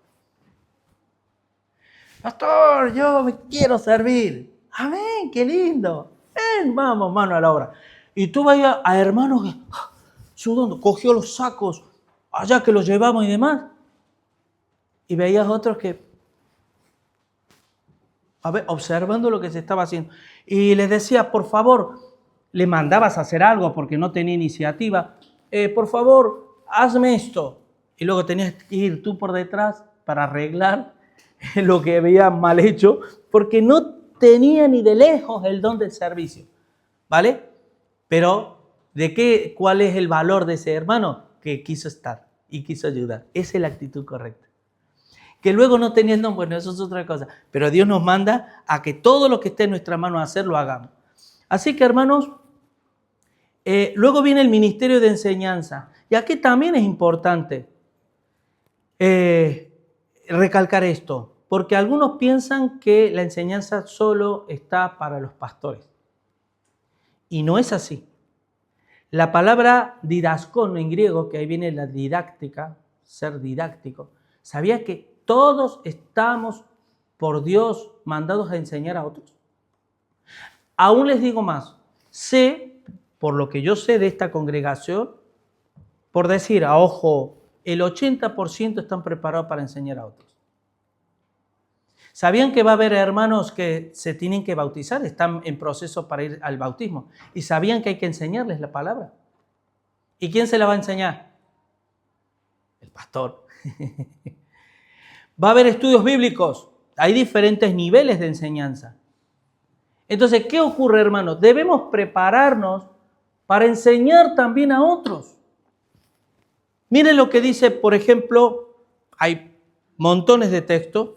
Pastor, yo me quiero servir. Amén, qué lindo. Ven, vamos, mano a la obra. Y tú veías a hermanos que, sudando, cogió los sacos, allá que los llevamos y demás. Y veías otros que, observando lo que se estaba haciendo. Y les decía, por favor, le mandabas a hacer algo porque no tenía iniciativa. Por favor, hazme esto. Y luego tenías que ir tú por detrás para arreglar lo que había mal hecho, porque no tenía ni de lejos el don del servicio. ¿Vale? Pero, ¿cuál es el valor de ese hermano? Que quiso estar y quiso ayudar. Esa es la actitud correcta. Que luego no tenía el don, bueno, eso es otra cosa. Pero Dios nos manda a que todo lo que esté en nuestra mano hacer, lo hagamos. Así que, hermanos, luego viene el ministerio de enseñanza. Y aquí también es importante recalcar esto, porque algunos piensan que la enseñanza solo está para los pastores. Y no es así. La palabra didaskon en griego, que ahí viene la didáctica, ser didáctico, ¿sabía que todos estamos por Dios mandados a enseñar a otros? Aún les digo más, sé, por lo que yo sé de esta congregación, por decir, a ojo, el 80% están preparados para enseñar a otros. ¿Sabían que va a haber hermanos que se tienen que bautizar? Están en proceso para ir al bautismo. ¿Y sabían que hay que enseñarles la palabra? ¿Y quién se la va a enseñar? El pastor. Va a haber estudios bíblicos. Hay diferentes niveles de enseñanza. Entonces, ¿qué ocurre, hermanos? Debemos prepararnos para enseñar también a otros. Miren lo que dice, por ejemplo, hay montones de textos.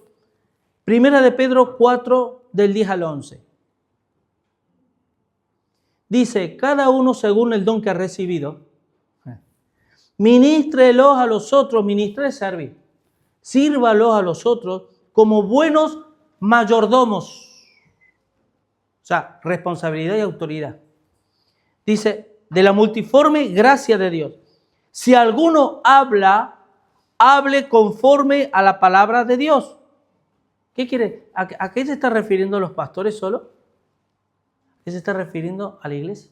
Primera de Pedro 4, del 10 al 11. Dice, cada uno según el don que ha recibido, ministrélos a los otros, ministre es servir, sírvalos a los otros como buenos mayordomos. O sea, responsabilidad y autoridad. Dice, de la multiforme gracia de Dios. Si alguno habla, hable conforme a la palabra de Dios. ¿Qué quiere? ¿A qué se está refiriendo los pastores solo? ¿A qué se está refiriendo a la iglesia?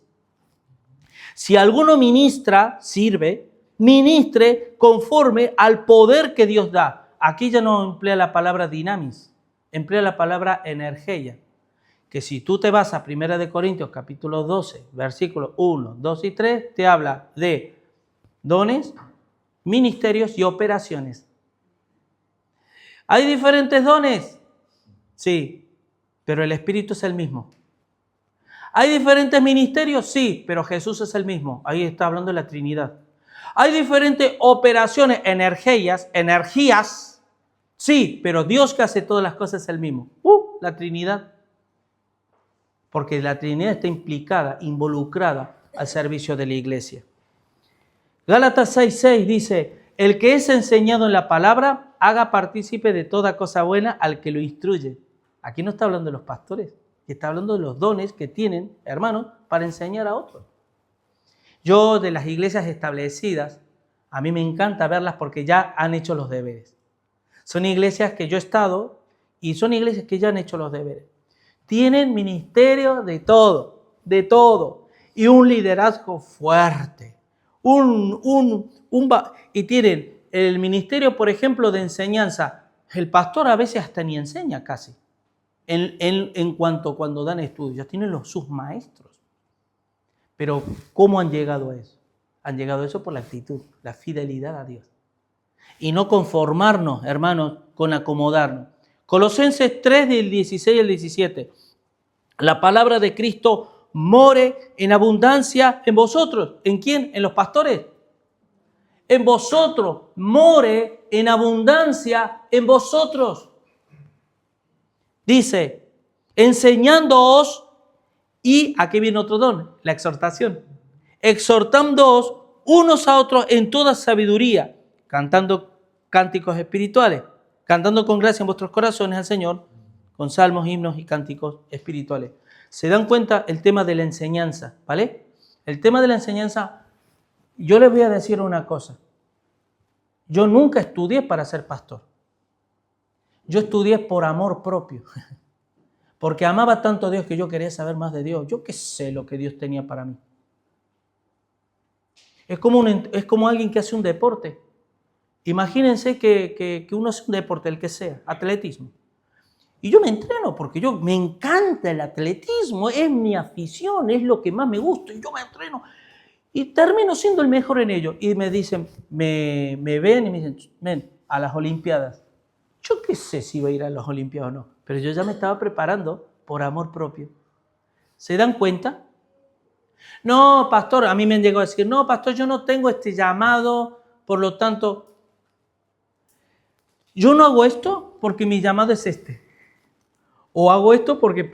Si alguno ministra, sirve, ministre conforme al poder que Dios da. Aquí ya no emplea la palabra dinamis, emplea la palabra energía. Que si tú te vas a 1 Corintios capítulo 12, versículos 1, 2 y 3, te habla de dones, ministerios y operaciones. ¿Hay diferentes dones? Sí, pero el Espíritu es el mismo. ¿Hay diferentes ministerios? Sí, pero Jesús es el mismo. Ahí está hablando de la Trinidad. ¿Hay diferentes operaciones, energías? Sí, pero Dios que hace todas las cosas es el mismo. La Trinidad. Porque la Trinidad está implicada, involucrada al servicio de la iglesia. Gálatas 6:6 dice, el que es enseñado en la palabra, haga partícipe de toda cosa buena al que lo instruye. Aquí no está hablando de los pastores, está hablando de los dones que tienen, hermanos, para enseñar a otros. Yo, de las iglesias establecidas, a mí me encanta verlas porque ya han hecho los deberes. Son iglesias que yo he estado y son iglesias que ya han hecho los deberes. Tienen ministerio de todo, y un liderazgo fuerte. Y tienen el ministerio, por ejemplo, de enseñanza. El pastor a veces hasta ni enseña casi, en cuanto cuando dan estudios. Ya tienen sus maestros. Pero ¿cómo han llegado a eso? Han llegado a eso por la actitud, la fidelidad a Dios. Y no conformarnos, hermanos, con acomodarnos. Colosenses 3, del 16 al 17. La palabra de Cristo more en abundancia en vosotros. ¿En quién? ¿En los pastores? En vosotros. More en abundancia en vosotros. Dice, enseñándoos, y aquí viene otro don, la exhortación. Exhortándoos unos a otros en toda sabiduría, cantando cánticos espirituales, cantando con gracia en vuestros corazones al Señor, con salmos, himnos y cánticos espirituales. ¿Se dan cuenta el tema de la enseñanza? ¿Vale? El tema de la enseñanza, yo les voy a decir una cosa. Yo nunca estudié para ser pastor. Yo estudié por amor propio. Porque amaba tanto a Dios que yo quería saber más de Dios. Yo qué sé lo que Dios tenía para mí. Es como alguien que hace un deporte. Imagínense que uno hace un deporte, el que sea, atletismo. Y yo me entreno porque me encanta el atletismo, es mi afición, es lo que más me gusta. Y yo me entreno y termino siendo el mejor en ello. Y me dicen, me ven y me dicen, ven a las Olimpiadas. Yo qué sé si iba a ir a las Olimpiadas o no, pero yo ya me estaba preparando por amor propio. ¿Se dan cuenta? No, pastor, a mí me han llegado a decir, no, pastor, yo no tengo este llamado, por lo tanto, yo no hago esto porque mi llamado es este. O hago esto porque...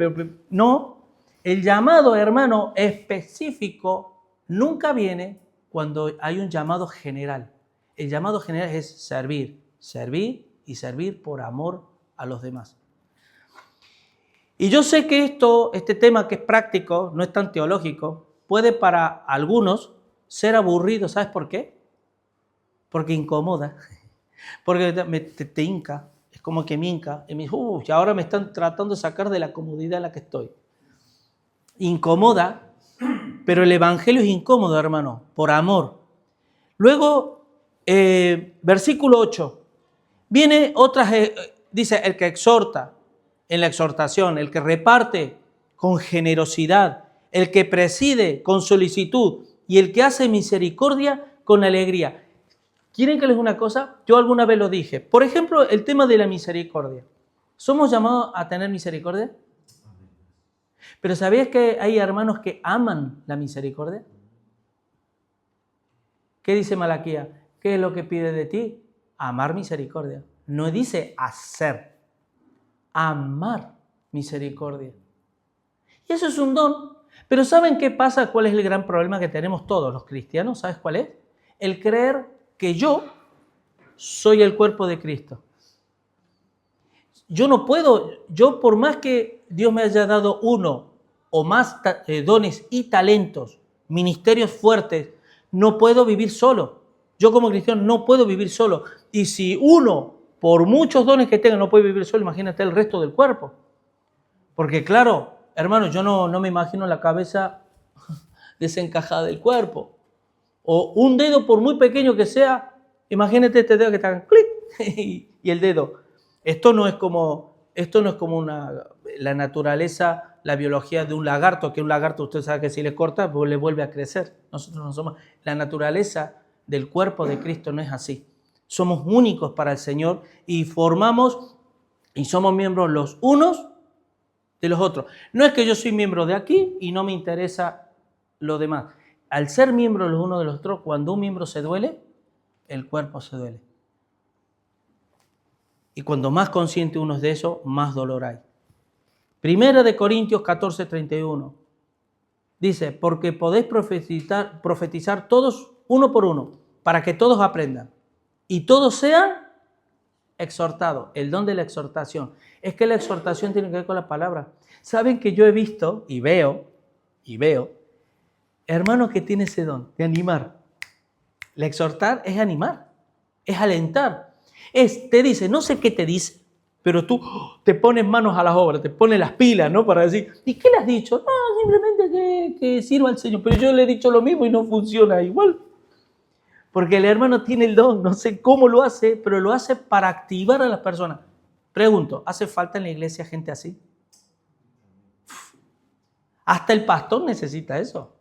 No, el llamado, hermano, específico nunca viene cuando hay un llamado general. El llamado general es servir y servir por amor a los demás. Y yo sé que este tema que es práctico, no es tan teológico, puede para algunos ser aburrido. ¿Sabes por qué? Porque incomoda, porque te hinca. Es como que me hinca y me dice, y ahora me están tratando de sacar de la comodidad en la que estoy. Incomoda, pero el evangelio es incómodo, hermano, por amor. Luego, versículo 8, viene dice, el que exhorta en la exhortación, el que reparte con generosidad, el que preside con solicitud y el que hace misericordia con alegría. ¿Quieren que les diga una cosa? Yo alguna vez lo dije. Por ejemplo, el tema de la misericordia. ¿Somos llamados a tener misericordia? Pero ¿sabías que hay hermanos que aman la misericordia? ¿Qué dice Malaquías? ¿Qué es lo que pide de ti? Amar misericordia. No dice hacer. Amar misericordia. Y eso es un don. Pero ¿saben qué pasa? ¿Cuál es el gran problema que tenemos todos los cristianos? ¿Sabes cuál es? El creer que yo soy el cuerpo de Cristo. Yo no puedo, por más que Dios me haya dado uno o más dones y talentos, ministerios fuertes, no puedo vivir solo. Yo como cristiano no puedo vivir solo. Y si uno, por muchos dones que tenga, no puede vivir solo, imagínate el resto del cuerpo. Porque claro, hermano, yo no me imagino la cabeza desencajada del cuerpo. O un dedo, por muy pequeño que sea, imagínate este dedo que te haga clic y el dedo. Esto no es como la naturaleza, la biología de un lagarto, que un lagarto usted sabe que si le corta, pues le vuelve a crecer. Nosotros no somos. La naturaleza del cuerpo de Cristo no es así. Somos únicos para el Señor y formamos y somos miembros los unos de los otros. No es que yo soy miembro de aquí y no me interesa lo demás. Al ser miembros los unos de los otros, cuando un miembro se duele, el cuerpo se duele. Y cuando más consciente uno es de eso, más dolor hay. Primera de Corintios 14:31. Dice, porque podéis profetizar todos uno por uno, para que todos aprendan. Y todos sean exhortados. El don de la exhortación. Es que la exhortación tiene que ver con la palabra. Saben que yo he visto y veo, hermanos que tienen ese don de animar. La exhortar es animar, es alentar. Te dice, no sé qué te dice, pero tú te pones manos a las obras, te pones las pilas, ¿no? Para decir, ¿y qué le has dicho? No, simplemente que sirva al Señor. Pero yo le he dicho lo mismo y no funciona igual. Porque el hermano tiene el don, no sé cómo lo hace, pero lo hace para activar a las personas. Pregunto, ¿hace falta en la iglesia gente así? Hasta el pastor necesita eso.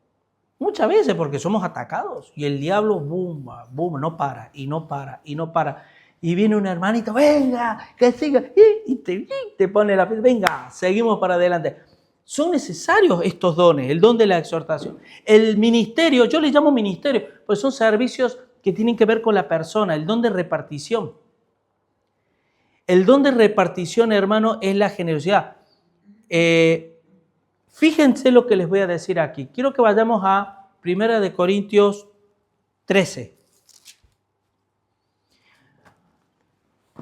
Muchas veces porque somos atacados y el diablo, boom, boom, no para, y no para, y no para. Y viene un hermanito, venga, que siga, y te pone la piel, venga, seguimos para adelante. Son necesarios estos dones, el don de la exhortación. El ministerio, yo le llamo ministerio, pues son servicios que tienen que ver con la persona, el don de repartición. El don de repartición, hermano, es la generosidad. Fíjense lo que les voy a decir aquí. Quiero que vayamos a 1 Corintios 13.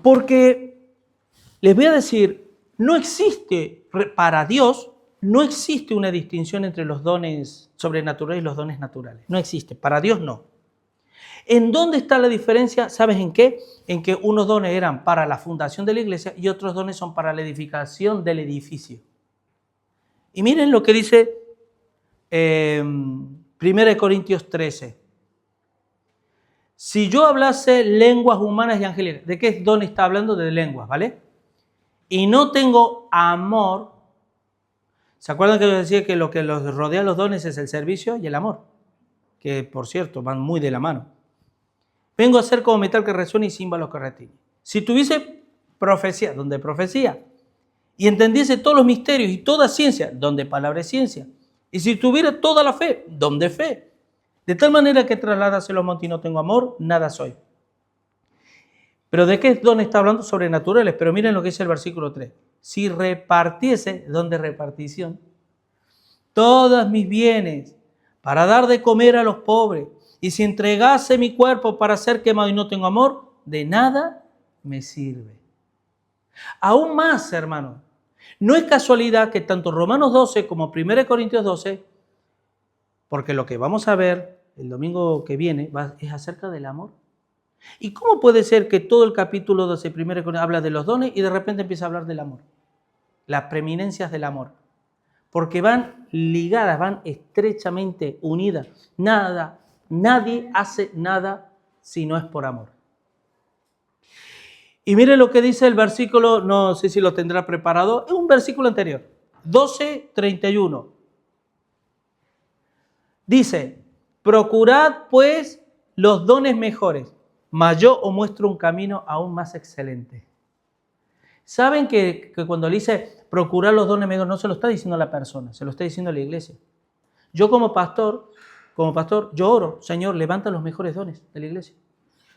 Porque les voy a decir, no existe, para Dios, no existe una distinción entre los dones sobrenaturales y los dones naturales. No existe, para Dios no. ¿En dónde está la diferencia? ¿Sabes en qué? En que unos dones eran para la fundación de la iglesia y otros dones son para la edificación del edificio. Y miren lo que dice 1 Corintios 13. Si yo hablase lenguas humanas y angélicas, ¿de qué don está hablando? De lenguas, ¿vale? Y no tengo amor. ¿Se acuerdan que yo decía que lo que los rodea los dones es el servicio y el amor? Que, por cierto, van muy de la mano. Vengo a ser como metal que resuena y címbalos que retiñen. Si tuviese profecía, donde profecía, y entendiese todos los misterios y toda ciencia, donde palabra es ciencia, y si tuviera toda la fe, donde fe, de tal manera que trasladase los montes y no tengo amor, nada soy. ¿Pero de qué don está hablando? Sobrenaturales, pero miren lo que dice el versículo 3. Si repartiese, don de repartición, todos mis bienes para dar de comer a los pobres, y si entregase mi cuerpo para ser quemado y no tengo amor, de nada me sirve. Aún más, hermano, no es casualidad que tanto Romanos 12 como 1 Corintios 12, porque lo que vamos a ver el domingo que viene es acerca del amor. ¿Y cómo puede ser que todo el capítulo 12, 1 Corintios, habla de los dones y de repente empieza a hablar del amor? Las preeminencias del amor. Porque van ligadas, van estrechamente unidas. Nadie hace nada si no es por amor. Y mire lo que dice el versículo, no sé si lo tendrá preparado, es un versículo anterior, 12:31. Dice, procurad pues los dones mejores, mas yo os muestro un camino aún más excelente. ¿Saben que cuando le dice procurar los dones mejores, no se lo está diciendo a la persona, se lo está diciendo a la iglesia? Yo como pastor, yo oro, Señor, levanta los mejores dones de la iglesia.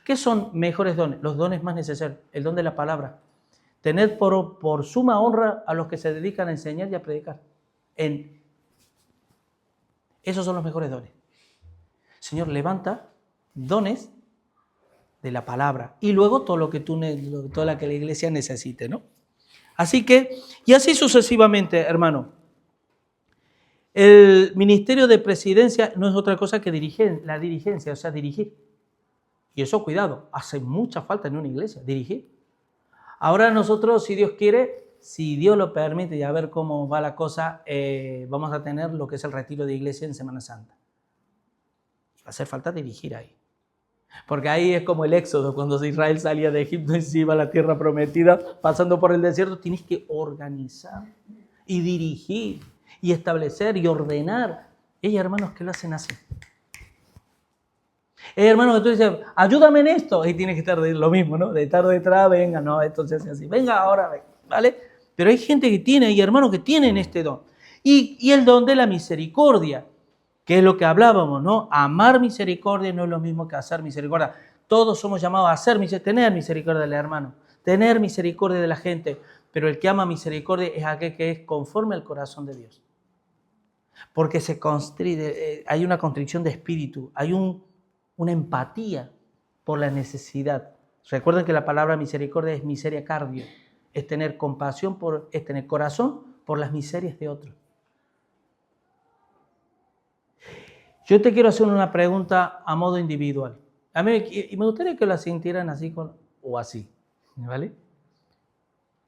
¿Qué son mejores dones? Los dones más necesarios, el don de la palabra. Tened por suma honra a los que se dedican a enseñar y a predicar. Esos son los mejores dones. Señor, levanta dones de la palabra y luego todo lo que toda la que la iglesia necesite, ¿no? Así que, y así sucesivamente, hermano. El ministerio de presidencia no es otra cosa que la dirigencia, o sea, dirigir. Y eso, cuidado, hace mucha falta en una iglesia, dirigir. Ahora nosotros, si Dios quiere, si Dios lo permite y a ver cómo va la cosa, vamos a tener lo que es el retiro de iglesia en Semana Santa. Va a hacer falta dirigir ahí. Porque ahí es como el Éxodo, cuando Israel salía de Egipto y se iba a la tierra prometida, pasando por el desierto, tienes que organizar y dirigir y establecer y ordenar. Hay hermanos que lo hacen así. Hermano, que tú dices, ayúdame en esto, y tiene que estar lo mismo, ¿no? De estar detrás, venga, no, esto se hace así, venga ahora, venga, ¿vale? Pero hay gente que tiene, hay hermanos que tienen este don. Y el don de la misericordia, que es lo que hablábamos, ¿no? Amar misericordia no es lo mismo que hacer misericordia. Todos somos llamados a tener misericordia del hermano, tener misericordia de la gente, pero el que ama misericordia es aquel que es conforme al corazón de Dios. Porque hay una constricción de espíritu, hay una empatía por la necesidad. Recuerden que la palabra misericordia es misericordia, es tener compasión, es tener corazón por las miserias de otros. Yo te quiero hacer una pregunta a modo individual. A mí, y me gustaría que lo sintieran así o así, ¿vale?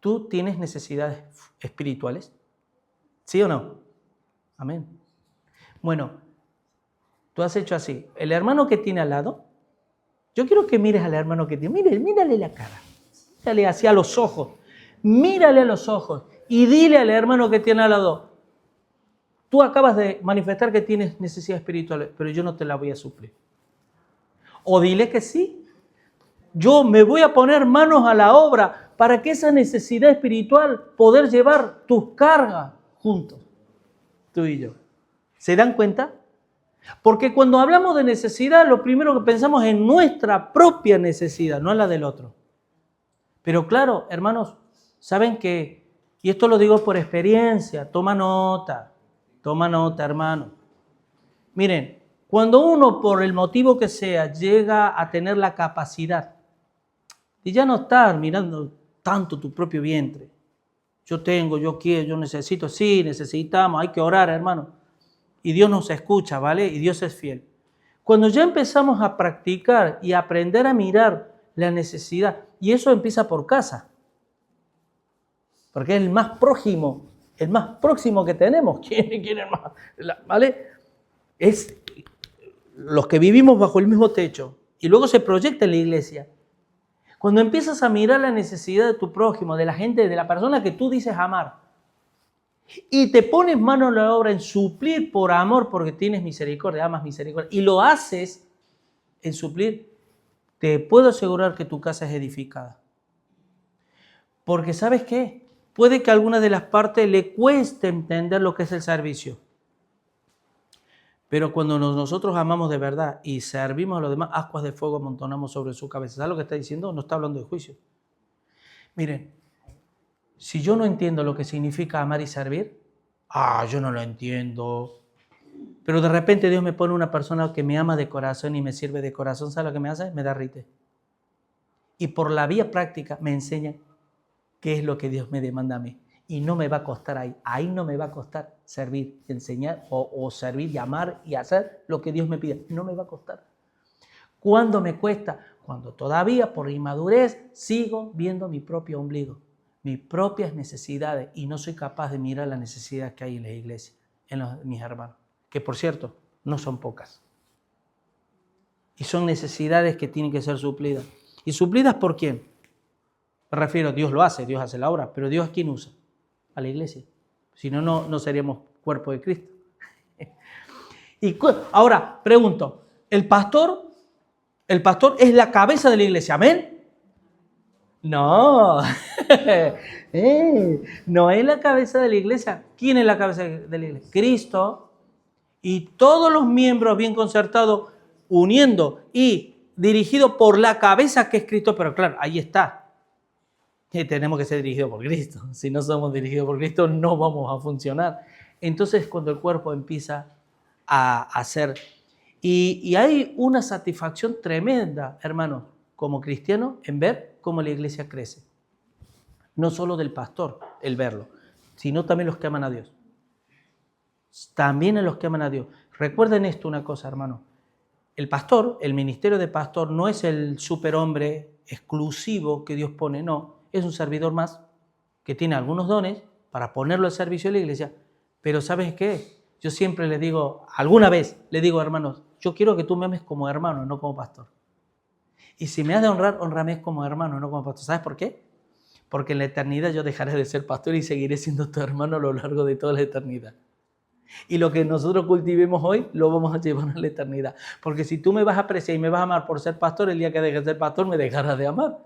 ¿Tú tienes necesidades espirituales? ¿Sí o no? Amén. Bueno, tú has hecho así. El hermano que tiene al lado, yo quiero que mires al hermano que tiene. Mírale la cara. Mírale hacia los ojos. Mírale a los ojos y dile al hermano que tiene al lado, tú acabas de manifestar que tienes necesidades espirituales, pero yo no te la voy a suplir. O dile que sí. Yo me voy a poner manos a la obra para que esa necesidad espiritual poder llevar tus cargas juntos, tú y yo. ¿Se dan cuenta? Porque cuando hablamos de necesidad, lo primero que pensamos es en nuestra propia necesidad, no en la del otro. Pero claro, hermanos, saben que, y esto lo digo por experiencia, toma nota, hermano. Miren, cuando uno por el motivo que sea llega a tener la capacidad de ya no estar mirando tanto tu propio vientre, yo tengo, yo quiero, yo necesito, sí, necesitamos, hay que orar, hermano. Y Dios nos escucha, ¿vale? Y Dios es fiel. Cuando ya empezamos a practicar y a aprender a mirar la necesidad, y eso empieza por casa, porque es el más próximo que tenemos. ¿Quién es más? ¿Vale? Es los que vivimos bajo el mismo techo, y luego se proyecta en la iglesia. Cuando empiezas a mirar la necesidad de tu prójimo, de la gente, de la persona que tú dices amar, y te pones mano a la obra en suplir por amor, porque tienes misericordia, amas misericordia, y lo haces en suplir, te puedo asegurar que tu casa es edificada. Porque ¿sabes qué? Puede que a alguna de las partes le cueste entender lo que es el servicio. Pero cuando nosotros amamos de verdad y servimos a los demás, ascuas de fuego amontonamos sobre su cabeza. ¿Sabes lo que está diciendo? No está hablando de juicio. Miren, si yo no entiendo lo que significa amar y servir, yo no lo entiendo. Pero de repente Dios me pone una persona que me ama de corazón y me sirve de corazón. ¿Sabe lo que me hace? Me derrite. Y por la vía práctica me enseña qué es lo que Dios me demanda a mí. Y no me va a costar ahí. Ahí no me va a costar servir, enseñar o servir y amar y hacer lo que Dios me pide. No me va a costar. ¿Cuándo me cuesta? Cuando todavía por inmadurez sigo viendo mi propio ombligo, mis propias necesidades y no soy capaz de mirar las necesidades que hay en la iglesia, mis hermanos. Que por cierto, no son pocas. Y son necesidades que tienen que ser suplidas. ¿Y suplidas por quién? Me refiero, Dios lo hace, Dios hace la obra, pero Dios ¿a quién usa? A la iglesia. Si no, no seríamos cuerpo de Cristo. Y ahora, pregunto, ¿el pastor es la cabeza de la iglesia? ¿Amén? No. No es la cabeza de la iglesia. ¿Quién es la cabeza de la iglesia? Cristo. Y todos los miembros bien concertados, uniendo y dirigidos por la cabeza que es Cristo, pero claro, ahí está. Que tenemos que ser dirigidos por Cristo. Si no somos dirigidos por Cristo, no vamos a funcionar. Entonces, cuando el cuerpo empieza a hacer... Y hay una satisfacción tremenda, hermanos, como cristianos, en ver cómo la iglesia crece. No solo del pastor, el verlo, sino también los que aman a Dios. También en los que aman a Dios. Recuerden esto una cosa, hermano. El pastor, el ministerio de pastor, no es el superhombre exclusivo que Dios pone, no. Es un servidor más que tiene algunos dones para ponerlo al servicio de la iglesia. Pero ¿sabes qué? Yo siempre les digo, alguna vez les digo, hermanos, yo quiero que tú me ames como hermano, no como pastor. Y si me has de honrar, honrame como hermano, no como pastor. ¿Sabes por qué? Porque en la eternidad yo dejaré de ser pastor y seguiré siendo tu hermano a lo largo de toda la eternidad. Y lo que nosotros cultivemos hoy, lo vamos a llevar a la eternidad. Porque si tú me vas a apreciar y me vas a amar por ser pastor, el día que dejes de ser pastor me dejarás de amar.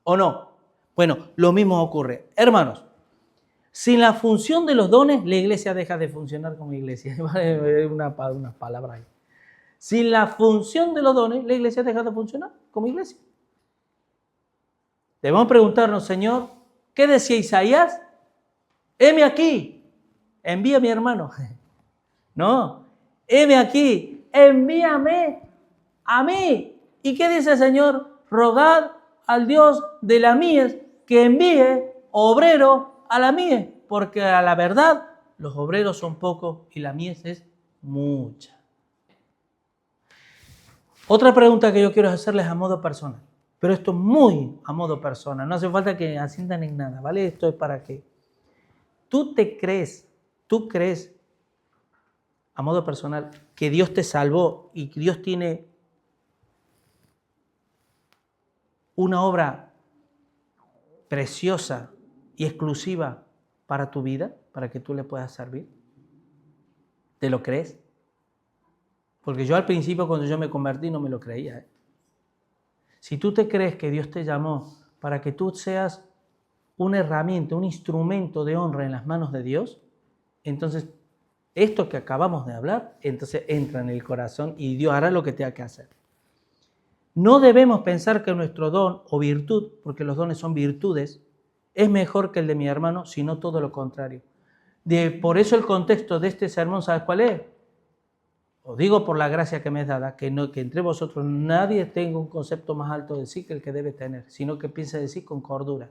¿O no? Bueno, lo mismo ocurre. Hermanos, sin la función de los dones, la iglesia deja de funcionar como iglesia. Una palabra ahí. Sin la función de los dones, la iglesia deja de funcionar como iglesia. Debemos preguntarnos, Señor, ¿qué decía Isaías? Heme aquí, envía a mi hermano. No, heme aquí, envíame a mí. ¿Y qué dice el Señor? Rogad al Dios de la mies que envíe obrero a la mies, porque a la verdad los obreros son pocos y la mies es mucha. Otra pregunta que yo quiero hacerles a modo personal, pero esto muy a modo personal, no hace falta que asientan en nada, ¿vale? Esto es para que tú crees a modo personal que Dios te salvó y que Dios tiene una obra preciosa y exclusiva para tu vida, para que tú le puedas servir. ¿Te lo crees? Porque yo al principio, cuando yo me convertí, no me lo creía. Si tú te crees que Dios te llamó para que tú seas una herramienta, un instrumento de honra en las manos de Dios, entonces esto que acabamos de hablar, entonces entra en el corazón y Dios hará lo que tenga que hacer. No debemos pensar que nuestro don o virtud, porque los dones son virtudes, es mejor que el de mi hermano, sino todo lo contrario. Por eso el contexto de este sermón, ¿sabes cuál es? Os digo por la gracia que me es dada, que entre vosotros nadie tenga un concepto más alto de sí que el que debe tener, sino que piense de sí con cordura,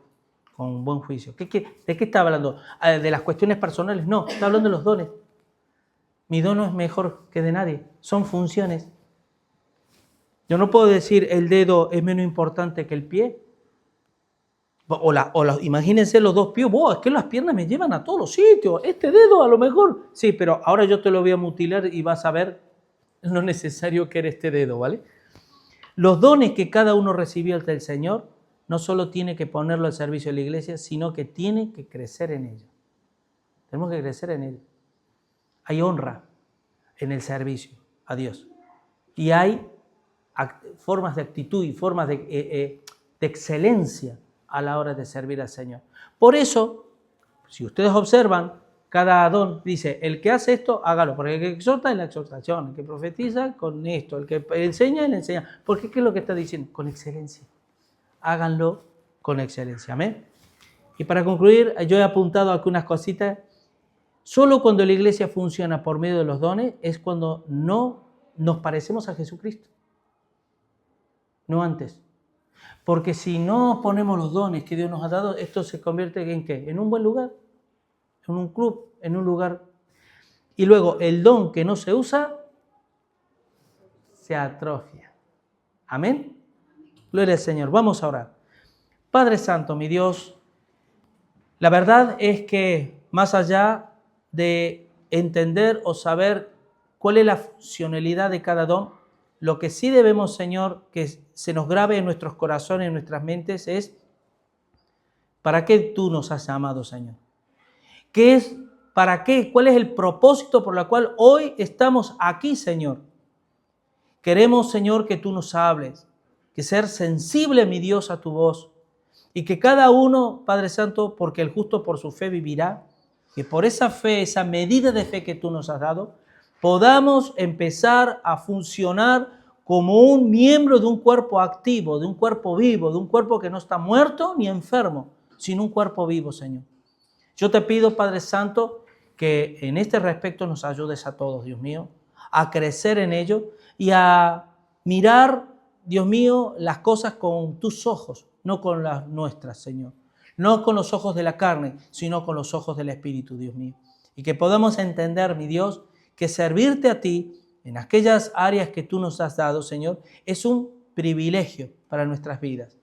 con buen juicio. ¿De qué está hablando? ¿De las cuestiones personales? No, está hablando de los dones. Mi don no es mejor que de nadie, son funciones. Yo no puedo decir el dedo es menos importante que el pie. Imagínense los dos pies, es que las piernas me llevan a todos los sitios, este dedo a lo mejor, sí, pero ahora yo te lo voy a mutilar y vas a ver lo necesario que era este dedo, ¿vale? Los dones que cada uno recibió del Señor, no solo tiene que ponerlo al servicio de la iglesia, sino que tiene que crecer en ello. Tenemos que crecer en ello. Hay honra en el servicio a Dios y hay formas de actitud y formas de excelencia a la hora de servir al Señor. Por eso, si ustedes observan, cada don dice, el que hace esto, hágalo, porque el que exhorta en la exhortación, el que profetiza con esto, el que enseña en la enseñanza. Porque ¿qué es lo que está diciendo? Con excelencia. Háganlo con excelencia. Amén. Y para concluir, yo he apuntado algunas cositas. Solo cuando la iglesia funciona por medio de los dones es cuando no nos parecemos a Jesucristo. No antes. Porque si no ponemos los dones que Dios nos ha dado, esto se convierte ¿en qué? En un buen lugar, en un club, en un lugar. Y luego el don que no se usa, se atrofia. Amén. Gloria al Señor. Vamos a orar. Padre Santo, mi Dios, la verdad es que más allá de entender o saber cuál es la funcionalidad de cada don, lo que sí debemos, Señor, que se nos grabe en nuestros corazones, en nuestras mentes, es ¿para qué tú nos has llamado, Señor? ¿Qué es? ¿Para qué? ¿Cuál es el propósito por el cual hoy estamos aquí, Señor? Queremos, Señor, que tú nos hables, que ser sensible, mi Dios, a tu voz, y que cada uno, Padre Santo, porque el justo por su fe vivirá, que por esa fe, esa medida de fe que tú nos has dado, podamos empezar a funcionar como un miembro de un cuerpo activo, de un cuerpo vivo, de un cuerpo que no está muerto ni enfermo, sino un cuerpo vivo, Señor. Yo te pido, Padre Santo, que en este respecto nos ayudes a todos, Dios mío, a crecer en ello y a mirar, Dios mío, las cosas con tus ojos, no con las nuestras, Señor. No con los ojos de la carne, sino con los ojos del Espíritu, Dios mío. Y que podamos entender, mi Dios, que servirte a ti en aquellas áreas que tú nos has dado, Señor, es un privilegio para nuestras vidas.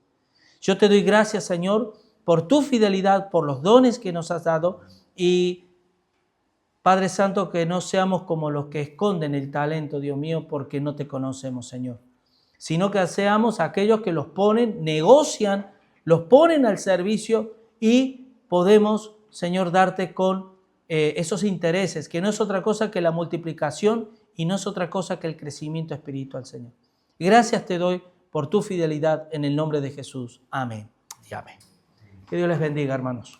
Yo te doy gracias, Señor, por tu fidelidad, por los dones que nos has dado y, Padre Santo, que no seamos como los que esconden el talento, Dios mío, porque no te conocemos, Señor, sino que seamos aquellos que los ponen, negocian, los ponen al servicio y podemos, Señor, darte con esos intereses, que no es otra cosa que la multiplicación y no es otra cosa que el crecimiento espiritual, Señor. Gracias te doy por tu fidelidad en el nombre de Jesús. Amén y amén. Que Dios les bendiga, hermanos.